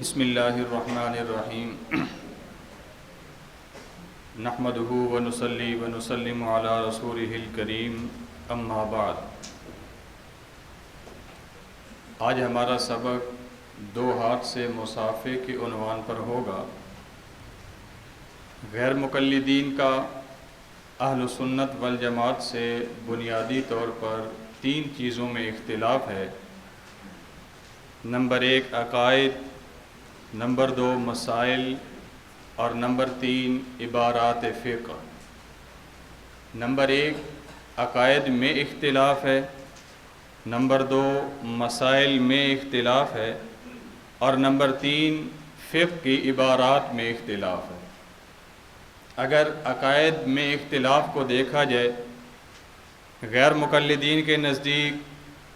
بسم اللہ الرحمن الرحیم نحمدہ ونصلی ونسلم علی رسولہ الکریم اما بعد۔ آج ہمارا سبق دو ہاتھ سے مصافحے کے عنوان پر ہوگا۔ غیر مقلدین کا اہل سنت والجماعت سے بنیادی طور پر تین چیزوں میں اختلاف ہے۔ نمبر 1 عقائد، نمبر 2 مسائل اور نمبر 3 عبارات فقہ۔ نمبر 1 عقائد میں اختلاف ہے، نمبر 2 مسائل میں اختلاف ہے اور نمبر 3 فقہ کی عبارات میں اختلاف ہے۔ اگر عقائد میں اختلاف کو دیکھا جائے، غیر مقلدین کے نزدیک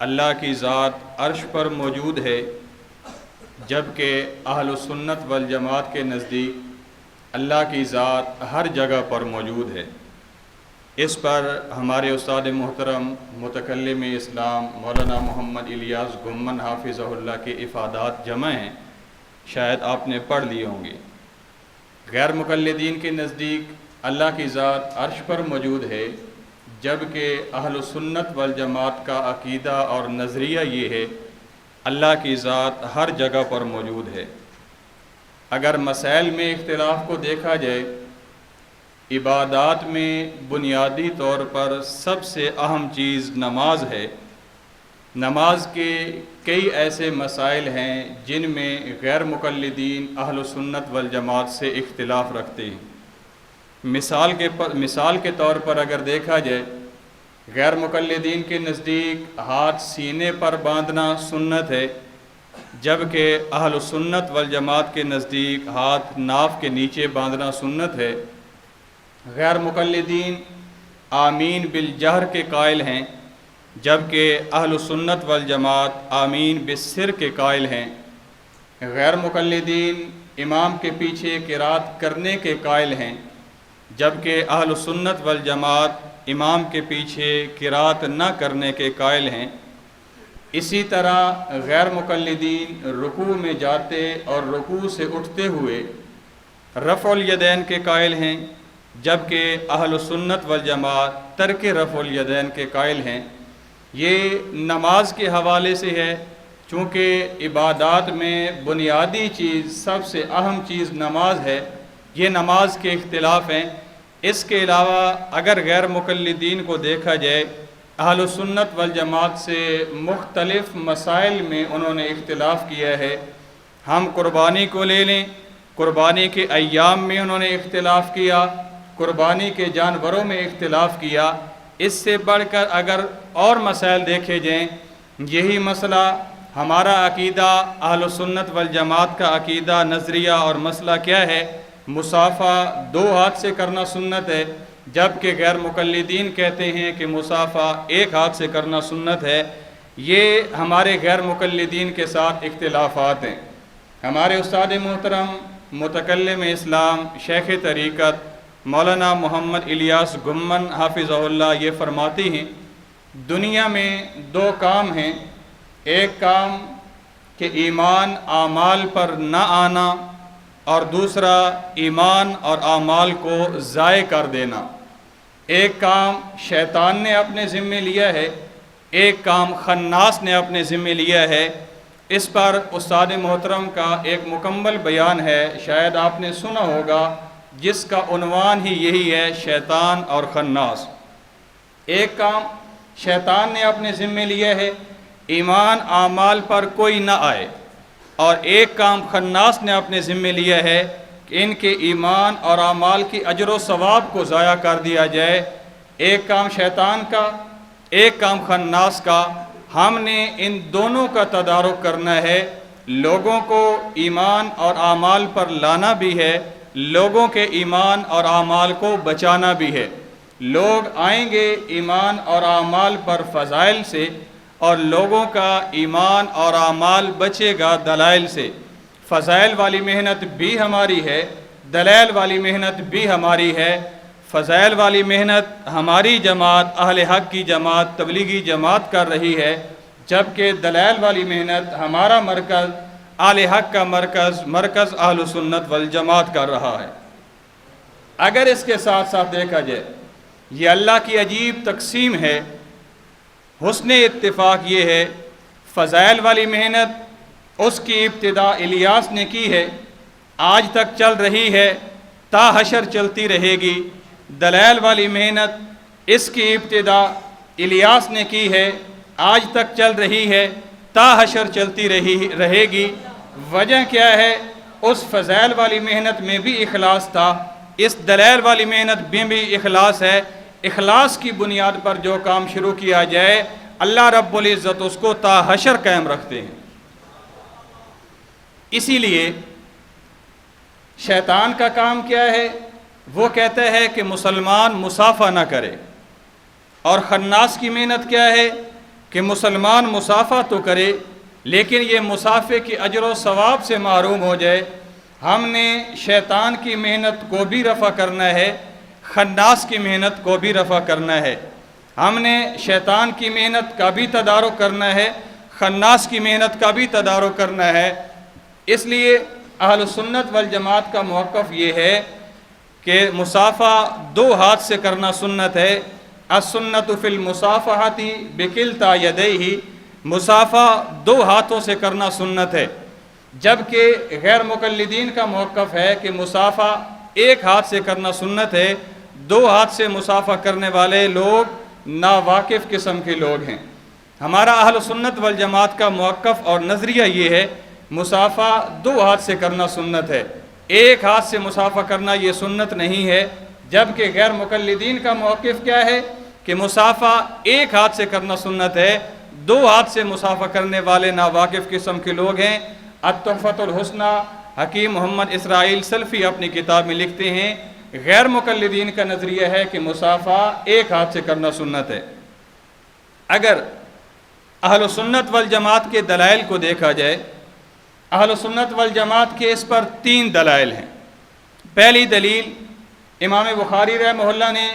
اللہ کی ذات عرش پر موجود ہے، جبکہ اہل سنت والجماعت کے نزدیک اللہ کی ذات ہر جگہ پر موجود ہے۔ اس پر ہمارے استاد محترم متکلم اسلام مولانا محمد الیاس گمن حافظہ اللہ کے افادات جمع ہیں، شاید آپ نے پڑھ لیے ہوں گے۔ غیر مقلدین کے نزدیک اللہ کی ذات عرش پر موجود ہے، جبکہ اہل سنت والجماعت کا عقیدہ اور نظریہ یہ ہے اللہ کی ذات ہر جگہ پر موجود ہے۔ اگر مسائل میں اختلاف کو دیکھا جائے، عبادات میں بنیادی طور پر سب سے اہم چیز نماز ہے۔ نماز کے کئی ایسے مسائل ہیں جن میں غیر مقلدین اہل سنت والجماعت سے اختلاف رکھتے ہیں۔ مثال کے طور پر اگر دیکھا جائے، غیر مقلدین کے نزدیک ہاتھ سینے پر باندھنا سنت ہے، جبکہ اہل سنت والجماعت کے نزدیک ہاتھ ناف کے نیچے باندھنا سنت ہے۔ غیر مقلدین آمین بالجہر کے قائل ہیں، جبکہ اہل سنت والجماعت آمین بالسر کے قائل ہیں۔ غیر مقلدین امام کے پیچھے قرات کرنے کے قائل ہیں، جبکہ اہل سنت والجماعت امام کے پیچھے قرات نہ کرنے کے قائل ہیں۔ اسی طرح غیر مقلدین رکوع میں جاتے اور رکوع سے اٹھتے ہوئے رفع الیدین کے قائل ہیں، جبکہ اہل سنت والجماعت ترک رفع الیدین کے قائل ہیں۔ یہ نماز کے حوالے سے ہے، چونکہ عبادات میں بنیادی چیز سب سے اہم چیز نماز ہے، یہ نماز کے اختلاف ہیں۔ اس کے علاوہ اگر غیر مقلدین کو دیکھا جائے، اہل سنت والجماعت سے مختلف مسائل میں انہوں نے اختلاف کیا ہے۔ ہم قربانی کو لے لیں، قربانی کے ایام میں انہوں نے اختلاف کیا، قربانی کے جانوروں میں اختلاف کیا۔ اس سے بڑھ کر اگر اور مسائل دیکھے جائیں، یہی مسئلہ ہمارا عقیدہ اہل سنت والجماعت کا عقیدہ نظریہ اور مسئلہ کیا ہے؟ مصافحہ 2 ہاتھ سے کرنا سنت ہے، جبکہ غیر مقلدین کہتے ہیں کہ مصافحہ 1 ہاتھ سے کرنا سنت ہے۔ یہ ہمارے غیر مقلدین کے ساتھ اختلافات ہیں۔ ہمارے استاد محترم متکلم اسلام شیخ طریقت مولانا محمد الیاس گمن حافظہ اللہ یہ فرماتے ہیں، دنیا میں 2 کام ہیں، ایک کام کہ ایمان اعمال پر نہ آنا اور دوسرا ایمان اور اعمال کو ضائع کر دینا۔ ایک کام شیطان نے اپنے ذمے لیا ہے، ایک کام خناس نے اپنے ذمے لیا ہے۔ اس پر استاد محترم کا ایک مکمل بیان ہے، شاید آپ نے سنا ہوگا، جس کا عنوان ہی یہی ہے، شیطان اور خناس۔ ایک کام شیطان نے اپنے ذمے لیا ہے، ایمان اعمال پر کوئی نہ آئے، اور ایک کام خناس نے اپنے ذمے لیا ہے کہ ان کے ایمان اور اعمال کی اجر و ثواب کو ضائع کر دیا جائے۔ ایک کام شیطان کا، ایک کام خناس کا۔ ہم نے ان دونوں کا تدارک کرنا ہے، لوگوں کو ایمان اور اعمال پر لانا بھی ہے، لوگوں کے ایمان اور اعمال کو بچانا بھی ہے۔ لوگ آئیں گے ایمان اور اعمال پر فضائل سے، اور لوگوں کا ایمان اور اعمال بچے گا دلائل سے۔ فضائل والی محنت بھی ہماری ہے، دلائل والی محنت بھی ہماری ہے۔ فضائل والی محنت ہماری جماعت اہل حق کی جماعت تبلیغی جماعت کر رہی ہے، جبکہ دلائل والی محنت ہمارا مرکز آل حق کا مرکز اہل سنت والجماعت کر رہا ہے۔ اگر اس کے ساتھ ساتھ دیکھا جائے یہ اللہ کی عجیب تقسیم ہے، حسن اتفاق یہ ہے فضائل والی محنت اس کی ابتدا الیاس نے کی ہے، آج تک چل رہی ہے، تا حشر چلتی رہے گی۔ دلائل والی محنت اس کی ابتدا الیاس نے کی ہے، آج تک چل رہی ہے، تا حشر چلتی رہے گی۔ وجہ کیا ہے؟ اس فضائل والی محنت میں بھی اخلاص تھا، اس دلائل والی محنت میں بھی اخلاص ہے۔ اخلاص کی بنیاد پر جو کام شروع کیا جائے اللہ رب العزت اس کو تا حشر قائم رکھتے ہیں۔ اسی لیے شیطان کا کام کیا ہے؟ وہ کہتا ہے کہ مسلمان مصافحہ نہ کرے، اور خناس کی محنت کیا ہے کہ مسلمان مصافحہ تو کرے لیکن یہ مصافحے کی اجر و ثواب سے محروم ہو جائے۔ ہم نے شیطان کی محنت کو بھی رفع کرنا ہے، خناس کی محنت کو بھی رفع کرنا ہے۔ ہم نے شیطان کی محنت کا بھی تدارک کرنا ہے، خناس کی محنت کا بھی تدارک کرنا ہے۔ اس لیے اہل سنت والجماعت کا موقف یہ ہے کہ مصافحہ دو ہاتھ سے کرنا سنت ہے۔ السنت فی المصافحۃ بکلتا یدیہ، مصافحہ دو ہاتھوں سے کرنا سنت ہے، جبکہ غیر مقلدین کا موقف ہے کہ مصافحہ ایک ہاتھ سے کرنا سنت ہے۔ دو ہاتھ سے مصافحہ کرنے والے لوگ ناواقف قسم کے لوگ ہیں۔ ہمارا اہل سنت والجماعت کا موقف اور نظریہ یہ ہے مصافحہ دو ہاتھ سے کرنا سنت ہے، ایک ہاتھ سے مصافحہ کرنا یہ سنت نہیں ہے، جبکہ غیر مقلدین کا موقف کیا ہے کہ مصافحہ ایک ہاتھ سے کرنا سنت ہے، دو ہاتھ سے مصافحہ کرنے والے ناواقف قسم کے لوگ ہیں۔ التحفۃ الحسنی حکیم محمد اسرائیل سلفی اپنی کتاب میں لکھتے ہیں غیر مقلدین کا نظریہ ہے کہ مصافحہ ایک ہاتھ سے کرنا سنت ہے۔ اگر اہل سنت والجماعت کے دلائل کو دیکھا جائے، اہل سنت والجماعت کے اس پر تین دلائل ہیں۔ پہلی دلیل امام بخاری رحمہ اللہ نے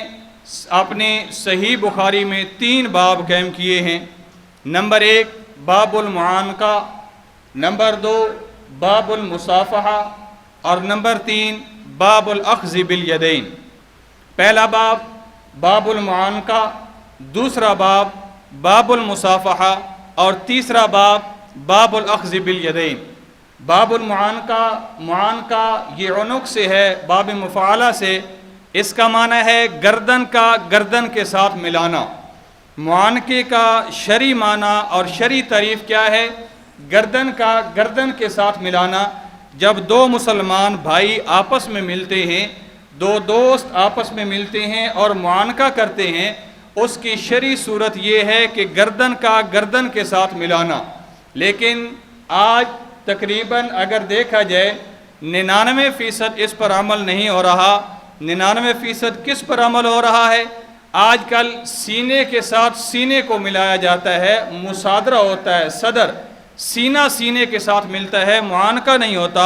اپنے صحیح بخاری میں 3 باب قائم کیے ہیں۔ نمبر 1 باب المعانقہ، نمبر 2 باب المصافحہ، اور نمبر 3 باب الاخذ بالیدین۔ پہلا باب باب المعانقہ، دوسرا باب باب المصافحہ، اور تیسرا باب باب الاخذ بالیدین۔ باب المعانقہ، معانقہ یہ عنق سے ہے، باب مفعلہ سے، اس کا معنی ہے گردن کا گردن کے ساتھ ملانا۔ معانقے کا شرعی معنی اور شرعی تعریف کیا ہے؟ گردن کا گردن کے ساتھ ملانا۔ جب دو مسلمان بھائی آپس میں ملتے ہیں، دو دوست آپس میں ملتے ہیں اور معانقہ کرتے ہیں، اس کی شرعی صورت یہ ہے کہ گردن کا گردن کے ساتھ ملانا۔ لیکن آج تقریباً اگر دیکھا جائے 99% اس پر عمل نہیں ہو رہا۔ 99% کس پر عمل ہو رہا ہے؟ آج کل سینے کے ساتھ سینے کو ملایا جاتا ہے، مصادرہ ہوتا ہے، صدر سینہ سینے کے ساتھ ملتا ہے، معانقہ نہیں ہوتا۔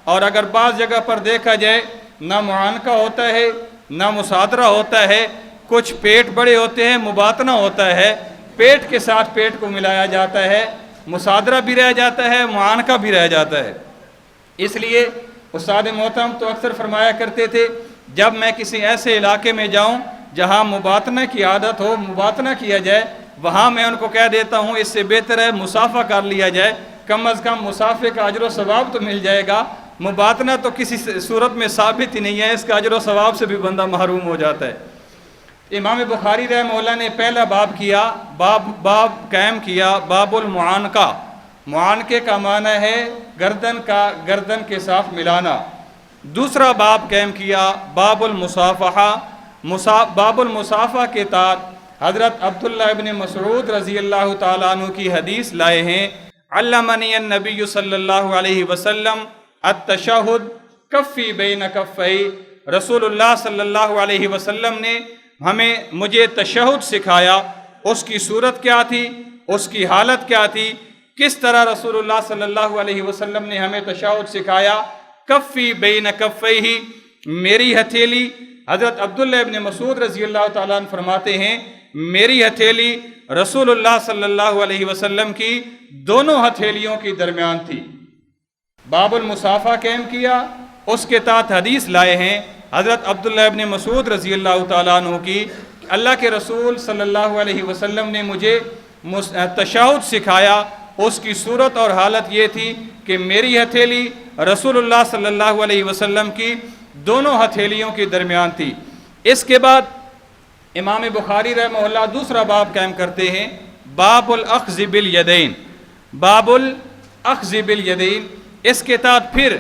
اور اگر بعض جگہ پر دیکھا جائے نہ معانقہ ہوتا ہے نہ مصادرہ ہوتا ہے، کچھ پیٹ بڑے ہوتے ہیں، مباطنہ ہوتا ہے، پیٹ کے ساتھ پیٹ کو ملایا جاتا ہے، مصادرہ بھی رہ جاتا ہے، معانقہ بھی رہ جاتا ہے۔ اس لیے استاد محترم تو اکثر فرمایا کرتے تھے جب میں کسی ایسے علاقے میں جاؤں جہاں مباطنہ کی عادت ہو، مباطنہ کیا جائے، وہاں میں ان کو کہہ دیتا ہوں اس سے بہتر ہے مصافحہ کر لیا جائے، کم از کم مصافحے کا اجر و ثواب تو مل جائے گا۔ مباطنہ تو کسی صورت میں ثابت ہی نہیں ہے، اس کا اجر و ثواب سے بھی بندہ محروم ہو جاتا ہے۔ امام بخاری رحمہ اللہ نے پہلا باب کیا، باب قائم کیا باب المعانقہ۔ معانقے کا معنی ہے گردن کا گردن کے ساتھ ملانا۔ دوسرا باب قائم کیا باب المصافحہ۔ باب المصافحہ کے تحت حضرت عبداللہ ابن مسعود رضی اللہ تعالیٰ عنہ کی حدیث لائے ہیں، علمنی النبی صلی اللہ علیہ وسلم التشہد کفی بین کفی۔ رسول اللہ صلی اللہ علیہ وسلم نے مجھے تشہد سکھایا۔ اس کی صورت کیا تھی؟ اس کی حالت کیا تھی؟ کس طرح رسول اللہ صلی اللہ علیہ وسلم نے ہمیں تشہد سکھایا؟ کفی بین کفیہ، میری ہتھیلی، حضرت عبداللہ ابن مسعود رضی اللہ تعالیٰ عنہ فرماتے ہیں میری ہتھیلی رسول اللہ صلی اللہ علیہ وسلم کی دونوں ہتھیلیوں کی درمیان تھی۔ باب المصافہ قائم کیا، اس کے تحت حدیث لائے ہیں حضرت عبداللہ ابن مسعود رضی اللہ تعالیٰ عنہ کی، اللہ کے رسول صلی اللہ علیہ وسلم نے مجھے تشہد سکھایا، اس کی صورت اور حالت یہ تھی کہ میری ہتھیلی رسول اللہ صلی اللہ علیہ وسلم کی دونوں ہتھیلیوں کے درمیان تھی۔ اس کے بعد امام بخاری رحمہ اللہ دوسرا باب قائم کرتے ہیں، باب الاخذ بالیدین، باب الاخذ بالیدین۔ اس کے تحت پھر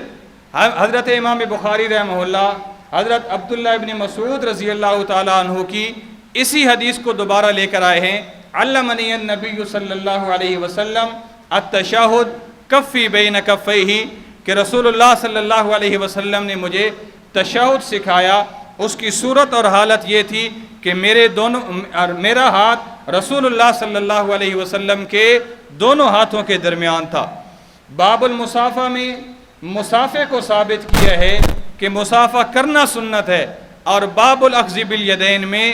حضرت امام بخاری رحمہ اللہ حضرت عبداللہ ابن مسعود رضی اللہ تعالیٰ عنہ کی اسی حدیث کو دوبارہ لے کر آئے ہیں، علمنی النبی صلی اللہ علیہ وسلم التشہد کفی بین کفیہ، کہ رسول اللہ صلی اللہ علیہ وسلم نے مجھے تشہد سکھایا، اس کی صورت اور حالت یہ تھی کہ میرا ہاتھ رسول اللہ صلی اللہ علیہ وسلم کے دونوں ہاتھوں کے درمیان تھا۔ باب المصافہ میں مصافے کو ثابت کیا ہے کہ مصافہ کرنا سنت ہے، اور باب الاخذ بالیدین میں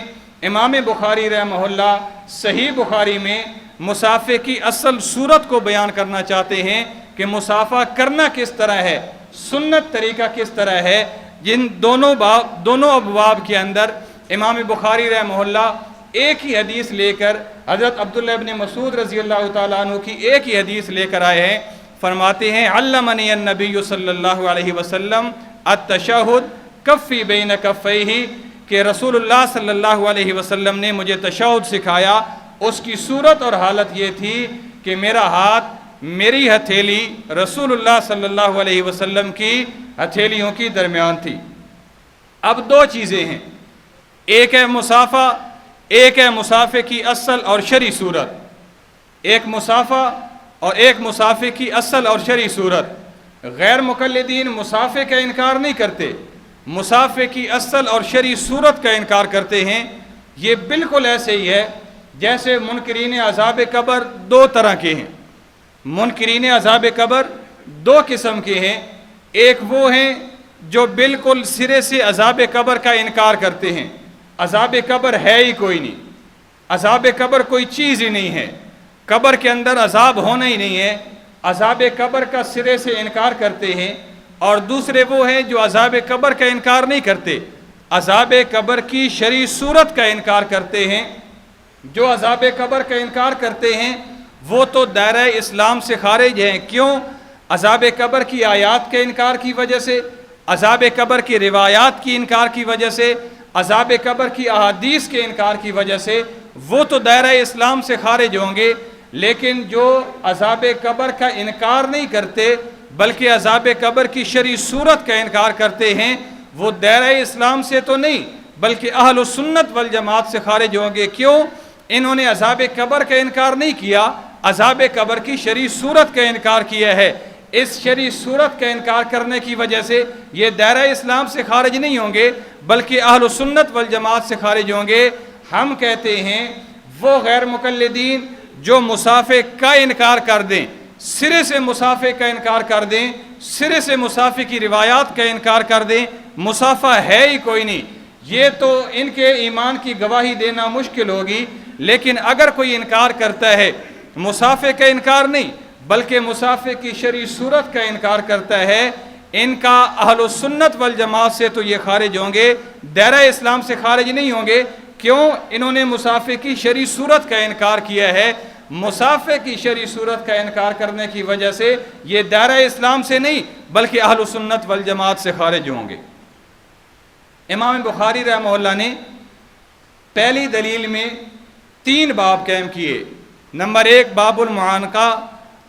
امام بخاری رحمہ اللہ صحیح بخاری میں مصافے کی اصل صورت کو بیان کرنا چاہتے ہیں کہ مصافہ کرنا کس طرح ہے، سنت طریقہ کس طرح ہے۔ جن دونوں ابواب کے اندر امام بخاری رحمہ اللہ ایک ہی حدیث لے کر حضرت عبداللہ ابن مسعود رضی اللہ تعالیٰ عنہ کی ایک ہی حدیث لے کر آئے ہیں، فرماتے ہیں علمنی النبی صلی اللہ علیہ وسلم التشہد کفی بین کفیہ، کہ رسول اللہ صلی اللہ علیہ وسلم نے مجھے تشہد سکھایا، اس کی صورت اور حالت یہ تھی کہ میرا ہاتھ میری ہتھیلی رسول اللہ صلی اللہ علیہ وسلم کی ہتھیلیوں کی درمیان تھی۔ اب دو چیزیں ہیں، ایک ہے مصافہ، ایک ہے مصافے کی اصل اور شرعی صورت، ایک مصافہ اور ایک مصافے کی اصل اور شرعی صورت۔ غیر مقلدین مصافے کا انکار نہیں کرتے، مصافے کی اصل اور شرعی صورت کا انکار کرتے ہیں۔ یہ بالکل ایسے ہی ہے جیسے منکرین عذاب قبر دو طرح کے ہیں۔ منکرین عذاب قبر دو قسم کے ہیں، ایک وہ ہیں جو بالکل سرے سے عذاب قبر کا انکار کرتے ہیں، عذاب قبر ہے ہی کوئی نہیں، عذاب قبر کوئی چیز ہی نہیں ہے، قبر کے اندر عذاب ہونا ہی نہیں ہے، عذاب قبر کا سرے سے انکار کرتے ہیں۔ اور دوسرے وہ ہیں جو عذاب قبر کا انکار نہیں کرتے، عذاب قبر کی شرعی صورت کا انکار کرتے ہیں۔ جو عذاب قبر کا انکار کرتے ہیں وہ تو دائرہ اسلام سے خارج ہیں۔ کیوں؟ عذاب قبر کی آیات کے انکار کی وجہ سے، عذاب قبر کی روایات کی انکار کی وجہ سے، عذاب قبر کی احادیث کے انکار کی وجہ سے وہ تو دائرہ اسلام سے خارج ہوں گے۔ لیکن جو عذاب قبر کا انکار نہیں کرتے بلکہ عذاب قبر کی شرعی صورت کا انکار کرتے ہیں، وہ دائرہ اسلام سے تو نہیں بلکہ اہل السنت والجماعت سے خارج ہوں گے۔ کیوں؟ انہوں نے عذاب قبر کا انکار نہیں کیا، عذاب قبر کی شرعی صورت کا انکار کیا ہے۔ اس شرعی صورت کا انکار کرنے کی وجہ سے یہ دائرہ اسلام سے خارج نہیں ہوں گے بلکہ اہل السنت والجماعت سے خارج ہوں گے۔ ہم کہتے ہیں وہ غیر مقلدین جو مصافے کا انکار کر دیں، سرے سے مصافے کا انکار کر دیں، سرے سے مصافے کی روایات کا انکار کر دیں، مصافہ ہے ہی کوئی نہیں، یہ تو ان کے ایمان کی گواہی دینا مشکل ہوگی۔ لیکن اگر کوئی انکار کرتا ہے، مصافے کا انکار نہیں بلکہ مصافے کی شرعی صورت کا انکار کرتا ہے، ان کا اہل السنت والجماعت سے تو یہ خارج ہوں گے، دائرہ اسلام سے خارج نہیں ہوں گے۔ کیوں؟ انہوں نے مصافے کی شرعی صورت کا انکار کیا ہے۔ مصافے کی شرعی صورت کا انکار کرنے کی وجہ سے یہ دائرہ اسلام سے نہیں بلکہ اہل السنت والجماعت سے خارج ہوں گے۔ امام بخاری رحمہ اللہ نے پہلی دلیل میں 3 باب قائم کیے، نمبر 1 باب المعانقہ،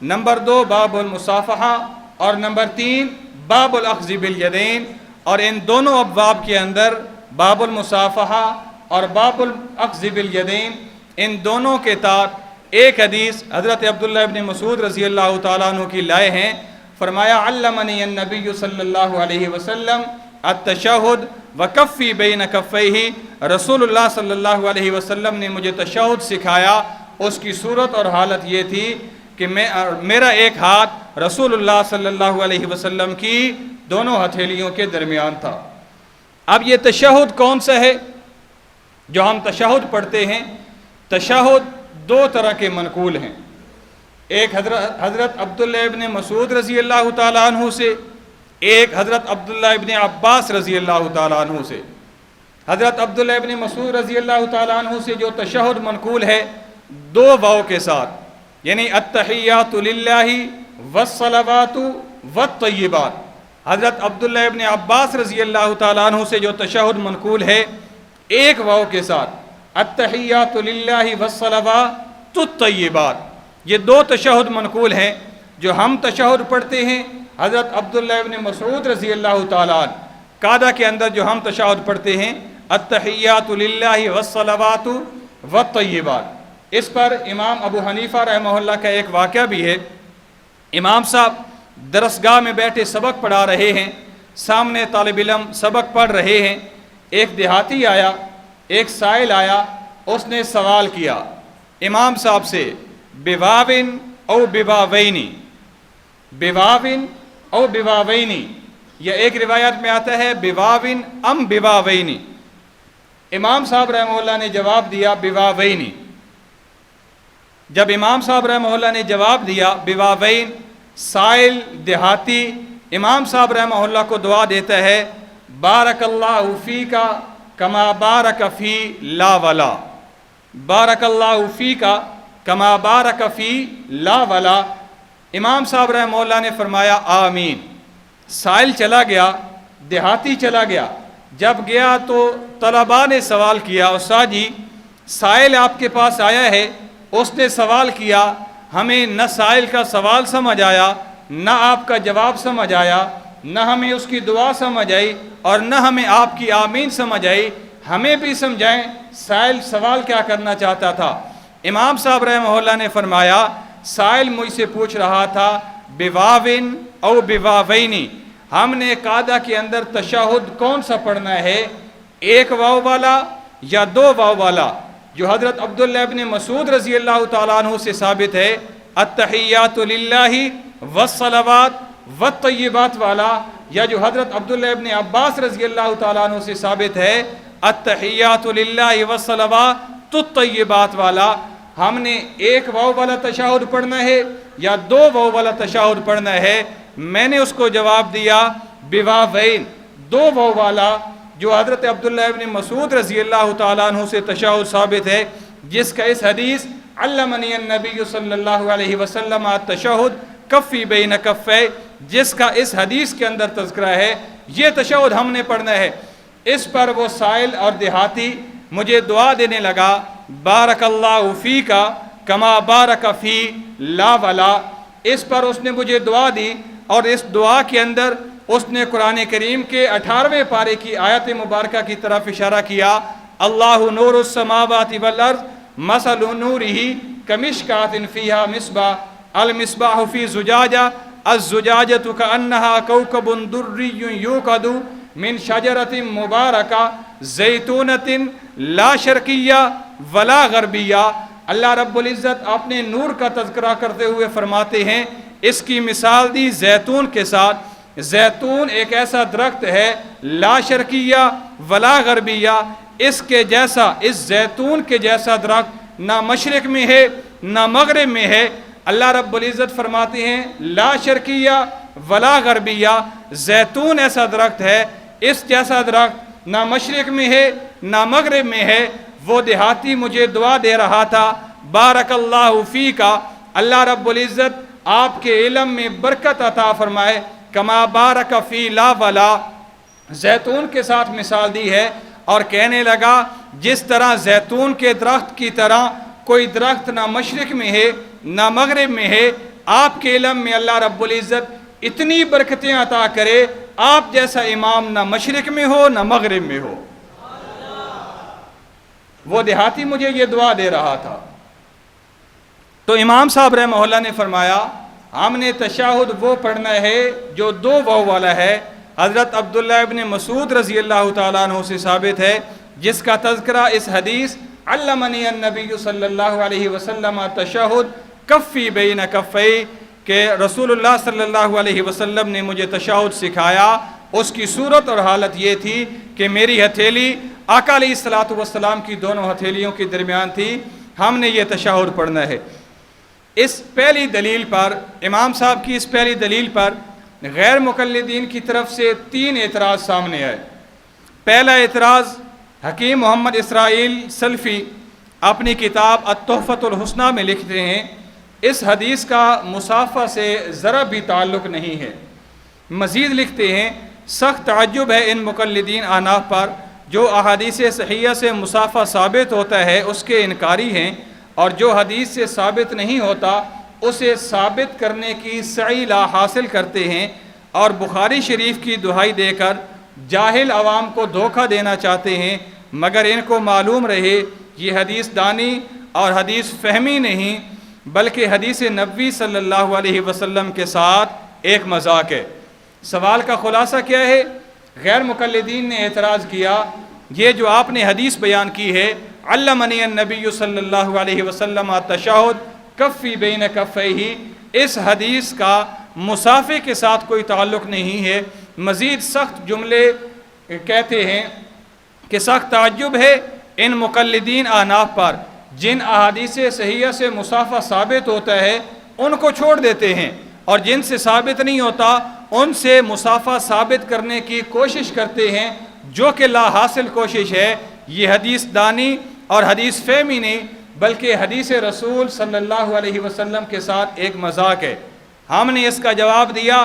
نمبر 2 باب المصافحہ، اور نمبر 3 باب الاخذ بالیدین۔ اور ان دونوں ابواب کے اندر باب المصافحہ اور باب الاخذ بالیدین، ان دونوں کے تحت ایک حدیث حضرت عبداللہ ابن مسعود رضی اللہ تعالیٰ عنہ کی لائے ہیں، فرمایا علمنی النبی صلی اللہ علیہ وسلم التشہد وکفی بین کفیہ، رسول اللہ صلی اللہ علیہ وسلم نے مجھے تشہد سکھایا، اس کی صورت اور حالت یہ تھی کہ میرا ایک ہاتھ رسول اللہ صلی اللہ علیہ وسلم کی دونوں ہتھیلیوں کے درمیان تھا۔ اب یہ تشہد کون سا ہے جو ہم تشہد پڑھتے ہیں؟ تشہد 2 طرح کے منقول ہیں، ایک حضرت عبداللہ ابن مسعود رضی اللہ تعالیٰ عنہ سے، ایک حضرت عبداللہ ابن عباس رضی اللہ تعالیٰ عنہ سے۔ حضرت عبداللہ ابن مسعود رضی اللہ تعالیٰ عنہ سے جو تشہد منقول ہے 2 واو کے ساتھ، یعنی التحیات للہ والصلوات والطیبات۔ حضرت عبداللہ ابن عباس رضی اللہ تعالیٰ عنہ سے جو تشہد منقول ہے 1 واو کے ساتھ، التحیات للہ والصلوات الطیبات۔ یہ 2 تشہد منقول ہیں جو ہم تشہد پڑھتے ہیں۔ حضرت عبداللہ ابن مسعود رضی اللہ تعالیٰ عنہ قادہ کے اندر جو ہم تشہد پڑھتے ہیں، التحیات للہ والصلوات والطیبات۔ اس پر امام ابو حنیفہ رحمہ اللہ کا ایک واقعہ بھی ہے۔ امام صاحب درسگاہ میں بیٹھے سبق پڑھا رہے ہیں، سامنے طالب علم سبق پڑھ رہے ہیں۔ ایک دیہاتی آیا، ایک سائل آیا، اس نے سوال کیا امام صاحب سے، بواوین او بواوینی، بواوین او بواوینی، یا ایک روایت میں آتا ہے بواوین ام بواوینی۔ امام صاحب رحمہ اللہ نے جواب دیا بواوینی۔ جب امام صاحب رحمہ اللہ نے جواب دیا بواوین، سائل دیہاتی امام صاحب رحمہ اللہ کو دعا دیتا ہے، بارک اللہ فیکا کما بارک فی لا ولا، بارک اللہ فیکا کما بارک فی لا ولا۔ امام صاحب رحمہ اللہ نے فرمایا آمین۔ سائل چلا گیا، دیہاتی چلا گیا۔ جب گیا تو طلباء نے سوال کیا، استاد جی سائل آپ کے پاس آیا ہے، اس نے سوال کیا، ہمیں نہ سائل کا سوال سمجھ آیا، نہ آپ کا جواب سمجھ آیا، نہ ہمیں اس کی دعا سمجھ آئی، اور نہ ہمیں آپ کی آمین سمجھ آئی، ہمیں بھی سمجھائیں سائل سوال کیا کرنا چاہتا تھا۔ امام صاحب رحمہ اللہ نے فرمایا، سائل مجھ سے پوچھ رہا تھا بواوین او بواوینی، ہم نے قاعدہ کے اندر تشہد کون سا پڑھنا ہے، 1 واو والا یا 2 واو والا؟ جو حضرت عبداللہ ابن مسعود رضی اللہ تعالیٰ عنہ سے ثابت ہے التحیات للہ والصلوات والطیبات والا، یا جو حضرت عبداللہ ابن عباس رضی اللہ تعالیٰ عنہ سے ثابت ہے التحیات للہ والصلوات الطیبات والا؟ ہم نے 1 واو والا تشہد پڑھنا ہے یا 2 واو والا تشہد پڑھنا ہے؟ میں نے اس کو جواب دیا بواوین، 2 واو والا، جو حضرت عبداللہ ابن مسعود رضی اللہ تعالیٰ عنہ سے تشہد ثابت ہے، جس کا اس حدیث علمنی النبی صلی اللہ علیہ وسلم التشہد کفی بین کفی، جس کا اس حدیث کے اندر تذکرہ ہے، یہ تشہد ہم نے پڑھنا ہے۔ اس پر وہ سائل اور دیہاتی مجھے دعا دینے لگا، بارک اللہ فیکا کما بارک فی لا ولا۔ اس پر اس نے مجھے دعا دی، اور اس دعا کے اندر اس نے قرآن کریم کے 18ویں پارے کی آیت مبارکہ کی طرف اشارہ کیا، اللہ نور السماوات والارض مثل نورہ کمشکات فیہا مصباح، المصباح فی زجاجہ، الزجاجۃ کأنہا کوکب دری یوقد من شجرۃ مبارکہ زیتونۃ لا شرقیہ ولا غربیہ۔ اللہ رب العزت اپنے نور کا تذکرہ کرتے ہوئے فرماتے ہیں، اس کی مثال دی زیتون کے ساتھ۔ زیتون ایک ایسا درخت ہے لا شرقیہ ولا غربیہ، اس کے جیسا، اس زیتون کے جیسا درخت نہ مشرق میں ہے نہ مغرب میں ہے۔ اللہ رب العزت فرماتے ہیں لا شرقیہ ولا غربیہ، زیتون ایسا درخت ہے، اس جیسا درخت نہ مشرق میں ہے نہ مغرب میں ہے۔ وہ دیہاتی مجھے دعا دے رہا تھا، بارک اللہ فیکا، اللہ رب العزت آپ کے علم میں برکت عطا فرمائے، کما بارک فی لا ولا، زیتون کے ساتھ مثال دی ہے، اور کہنے لگا جس طرح زیتون کے درخت کی طرح کوئی درخت نہ مشرق میں ہے نہ مغرب میں ہے، آپ کے علم میں اللہ رب العزت اتنی برکتیں عطا کرے، آپ جیسا امام نہ مشرق میں ہو نہ مغرب میں ہو۔ وہ دیہاتی مجھے یہ دعا دے رہا تھا۔ تو امام صاحب رحمہ اللہ نے فرمایا ہم نے تشہد وہ پڑھنا ہے جو 2 واو والا ہے۔ حضرت عبداللہ ابن مسعود رضی اللہ تعالیٰ عنہ سے ثابت ہے، جس کا تذکرہ اس حدیث علمنی النبی صلی اللہ علیہ وسلم تشہد کفی بین کفی، کہ رسول اللہ صلی اللہ علیہ وسلم نے مجھے تشہد سکھایا۔ اس کی صورت اور حالت یہ تھی کہ میری ہتھیلی آقا علیہ الصلوۃ والسلام کی دونوں ہتھیلیوں کے درمیان تھی، ہم نے یہ تشہد پڑھنا ہے۔ اس پہلی دلیل پر، امام صاحب کی اس پہلی دلیل پر غیر مقلدین کی طرف سے 3 اعتراض سامنے آئے۔ پہلا اعتراض حکیم محمد اسرائیل سلفی اپنی کتاب التحفۃ الحسنی میں لکھتے ہیں، اس حدیث کا مصافحہ سے ذرا بھی تعلق نہیں ہے۔ مزید لکھتے ہیں، سخت تعجب ہے ان مقلدین احناف پر جو احادیث صحیحہ سے مصافحہ ثابت ہوتا ہے اس کے انکاری ہیں، اور جو حدیث سے ثابت نہیں ہوتا اسے ثابت کرنے کی سعی لا حاصل کرتے ہیں، اور بخاری شریف کی دہائی دے کر جاہل عوام کو دھوکہ دینا چاہتے ہیں، مگر ان کو معلوم رہے یہ حدیث دانی اور حدیث فہمی نہیں بلکہ حدیث نبوی صلی اللہ علیہ وسلم کے ساتھ ایک مذاق ہے۔ سوال کا خلاصہ کیا ہے؟ غیر مقلدین نے اعتراض کیا، یہ جو آپ نے حدیث بیان کی ہے، علمنی النبی صلی اللہ علیہ وسلم التشہد کفی بین کفیہ، اس حدیث کا مصافحے کے ساتھ کوئی تعلق نہیں ہے۔ مزید سخت جملے کہتے ہیں کہ سخت تعجب ہے ان مقلدین احناف پر جن احادیث صحیحہ سے مصافحہ ثابت ہوتا ہے ان کو چھوڑ دیتے ہیں، اور جن سے ثابت نہیں ہوتا ان سے مصافحہ ثابت کرنے کی کوشش کرتے ہیں، جو کہ لا حاصل کوشش ہے۔ یہ حدیث دانی اور حدیث فہمی نہیں بلکہ حدیث رسول صلی اللہ علیہ وسلم کے ساتھ ایک مذاق ہے۔ ہم نے اس کا جواب دیا،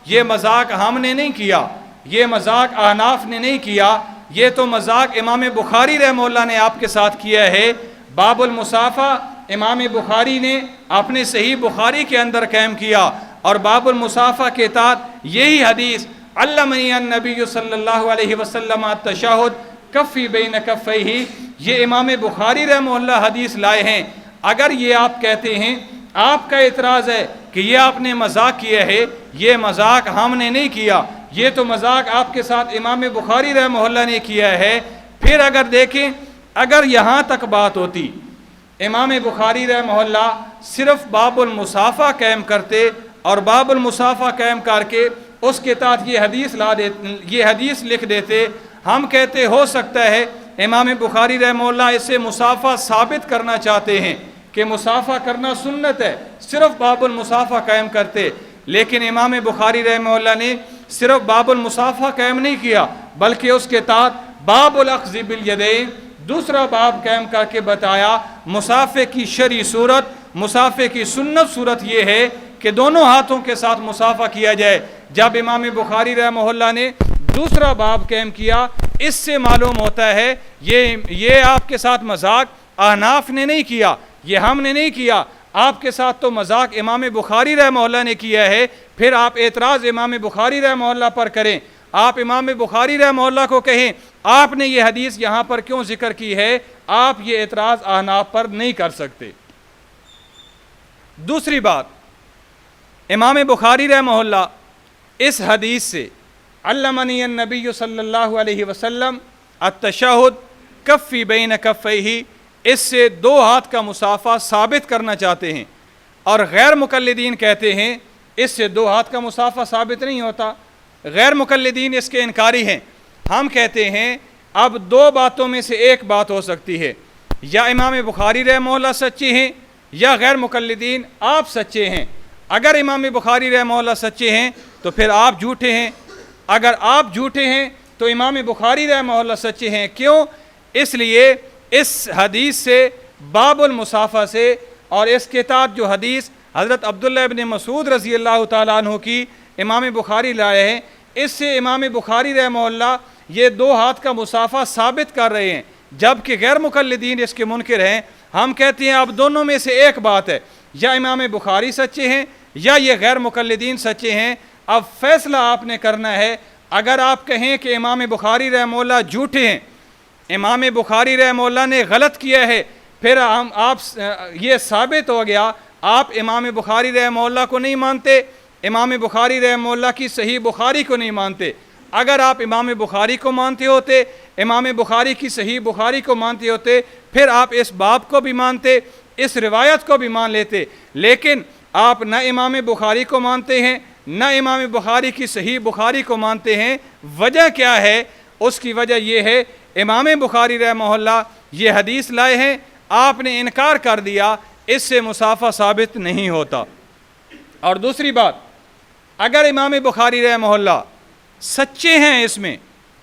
یہ مذاق ہم نے نہیں کیا، یہ مذاق احناف نے نہیں کیا، یہ تو مذاق امام بخاری رحمہ اللہ نے آپ کے ساتھ کیا ہے۔ باب المصافحہ امام بخاری نے اپنے صحیح بخاری کے اندر قائم کیا، اور باب المصافحہ کے تحت یہی حدیث علمنی النبی صلی اللہ علیہ وسلم التشہد کفی بین کفیہ، یہ امام بخاری رحمہ اللہ حدیث لائے ہیں۔ اگر یہ آپ کہتے ہیں، آپ کا اعتراض ہے کہ یہ آپ نے مذاق کیا ہے، یہ مذاق ہم نے نہیں کیا، یہ تو مذاق آپ کے ساتھ امام بخاری رحمہ اللہ نے کیا ہے، پھر اگر دیکھیں اگر یہاں تک بات ہوتی امام بخاری رحمہ اللہ صرف باب المصافحہ قائم کرتے اور باب المصافحہ قائم کر کے اس کے تحت یہ حدیث لکھ دیتے، ہم کہتے ہو سکتا ہے امام بخاری رحمہ اللہ اس سے مصافحہ ثابت کرنا چاہتے ہیں کہ مصافحہ کرنا سنت ہے، صرف باب المصافحہ قائم کرتے، لیکن امام بخاری رحمہ اللہ نے صرف باب المصافحہ قائم نہیں کیا بلکہ اس کے تحت باب الاخذ بالیدین دوسرا باب قائم کر کے بتایا مصافحے کی شرعی صورت، مصافحے کی سنت صورت یہ ہے کہ دونوں ہاتھوں کے ساتھ مصافحہ کیا جائے۔ جب امام بخاری رحمہ اللہ نے دوسرا باب قائم کیا، اس سے معلوم ہوتا ہے یہ آپ کے ساتھ مذاق احناف نے نہیں کیا، یہ ہم نے نہیں کیا، آپ کے ساتھ تو مذاق امام بخاری رحمہ اللہ نے کیا ہے۔ پھر آپ اعتراض امام بخاری رحمہ اللہ پر کریں، آپ امام بخاری رحمہ اللہ کو کہیں آپ نے یہ حدیث یہاں پر کیوں ذکر کی ہے، آپ یہ اعتراض احناف پر نہیں کر سکتے۔ دوسری بات، امام بخاری رحمہ اللہ اس حدیث سے علمنی النبی صلی اللہ علیہ وسلم التشہد کفی بین کفیہ، اس سے 2 ہاتھ کا مصافحہ ثابت کرنا چاہتے ہیں، اور غیر مقلدین کہتے ہیں اس سے 2 ہاتھ کا مصافحہ ثابت نہیں ہوتا، غیر مقلدین اس کے انکاری ہیں۔ ہم کہتے ہیں اب 2 باتوں میں سے ایک بات ہو سکتی ہے، یا امام بخاری رحمہ اللہ سچے ہیں یا غیر مقلدین آپ سچے ہیں۔ اگر امام بخاری رحمہ اللہ سچے ہیں تو پھر آپ جھوٹے ہیں، اگر آپ جھوٹے ہیں تو امام بخاری رحمہ اللہ سچے ہیں۔ کیوں؟ اس لیے اس حدیث سے باب المصافحہ سے اور اس کے تحت جو حدیث حضرت عبداللہ ابن مسعود رضی اللہ تعالیٰ عنہ کی امام بخاری لائے ہیں، اس سے امام بخاری رحمہ اللہ یہ 2 ہاتھ کا مصافحہ ثابت کر رہے ہیں، جبکہ غیر مقلدین اس کے منکر ہیں۔ ہم کہتے ہیں اب دونوں میں سے ایک بات ہے، یا امام بخاری سچے ہیں یا یہ غیر مقلدین سچے ہیں۔ اب فیصلہ آپ نے کرنا ہے۔ اگر آپ کہیں کہ امام بخاری رحمہ اللہ جھوٹے ہیں، امام بخاری رحمہ اللہ نے غلط کیا ہے، پھر آپ یہ ثابت ہو گیا آپ امام بخاری رحمہ اللہ کو نہیں مانتے، امام بخاری رحمہ اللہ کی صحیح بخاری کو نہیں مانتے۔ اگر آپ امام بخاری کو مانتے ہوتے، امام بخاری کی صحیح بخاری کو مانتے ہوتے، پھر آپ اس باب کو بھی مانتے، اس روایت کو بھی مان لیتے، لیکن آپ نہ امام بخاری کو مانتے ہیں نہ امام بخاری کی صحیح بخاری کو مانتے ہیں۔ وجہ کیا ہے؟ اس کی وجہ یہ ہے امام بخاری رحمہ اللہ یہ حدیث لائے ہیں، آپ نے انکار کر دیا اس سے مسافہ ثابت نہیں ہوتا۔ اور دوسری بات، اگر امام بخاری رحمہ اللہ سچے ہیں اس میں،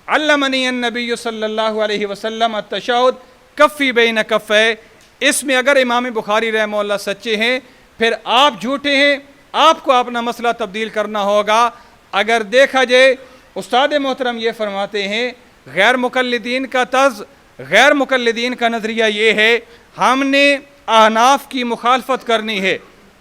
علمنی النبی صلی اللہ علیہ وسلم التشہد کفی بین کفے، اس میں اگر امام بخاری رحمہ اللہ سچے ہیں، پھر آپ جھوٹے ہیں، آپ کو اپنا مسئلہ تبدیل کرنا ہوگا۔ اگر دیکھا جائے، استاد محترم یہ فرماتے ہیں غیر مقلدین کا طرز، غیر مقلدین کا نظریہ یہ ہے، ہم نے احناف کی مخالفت کرنی ہے،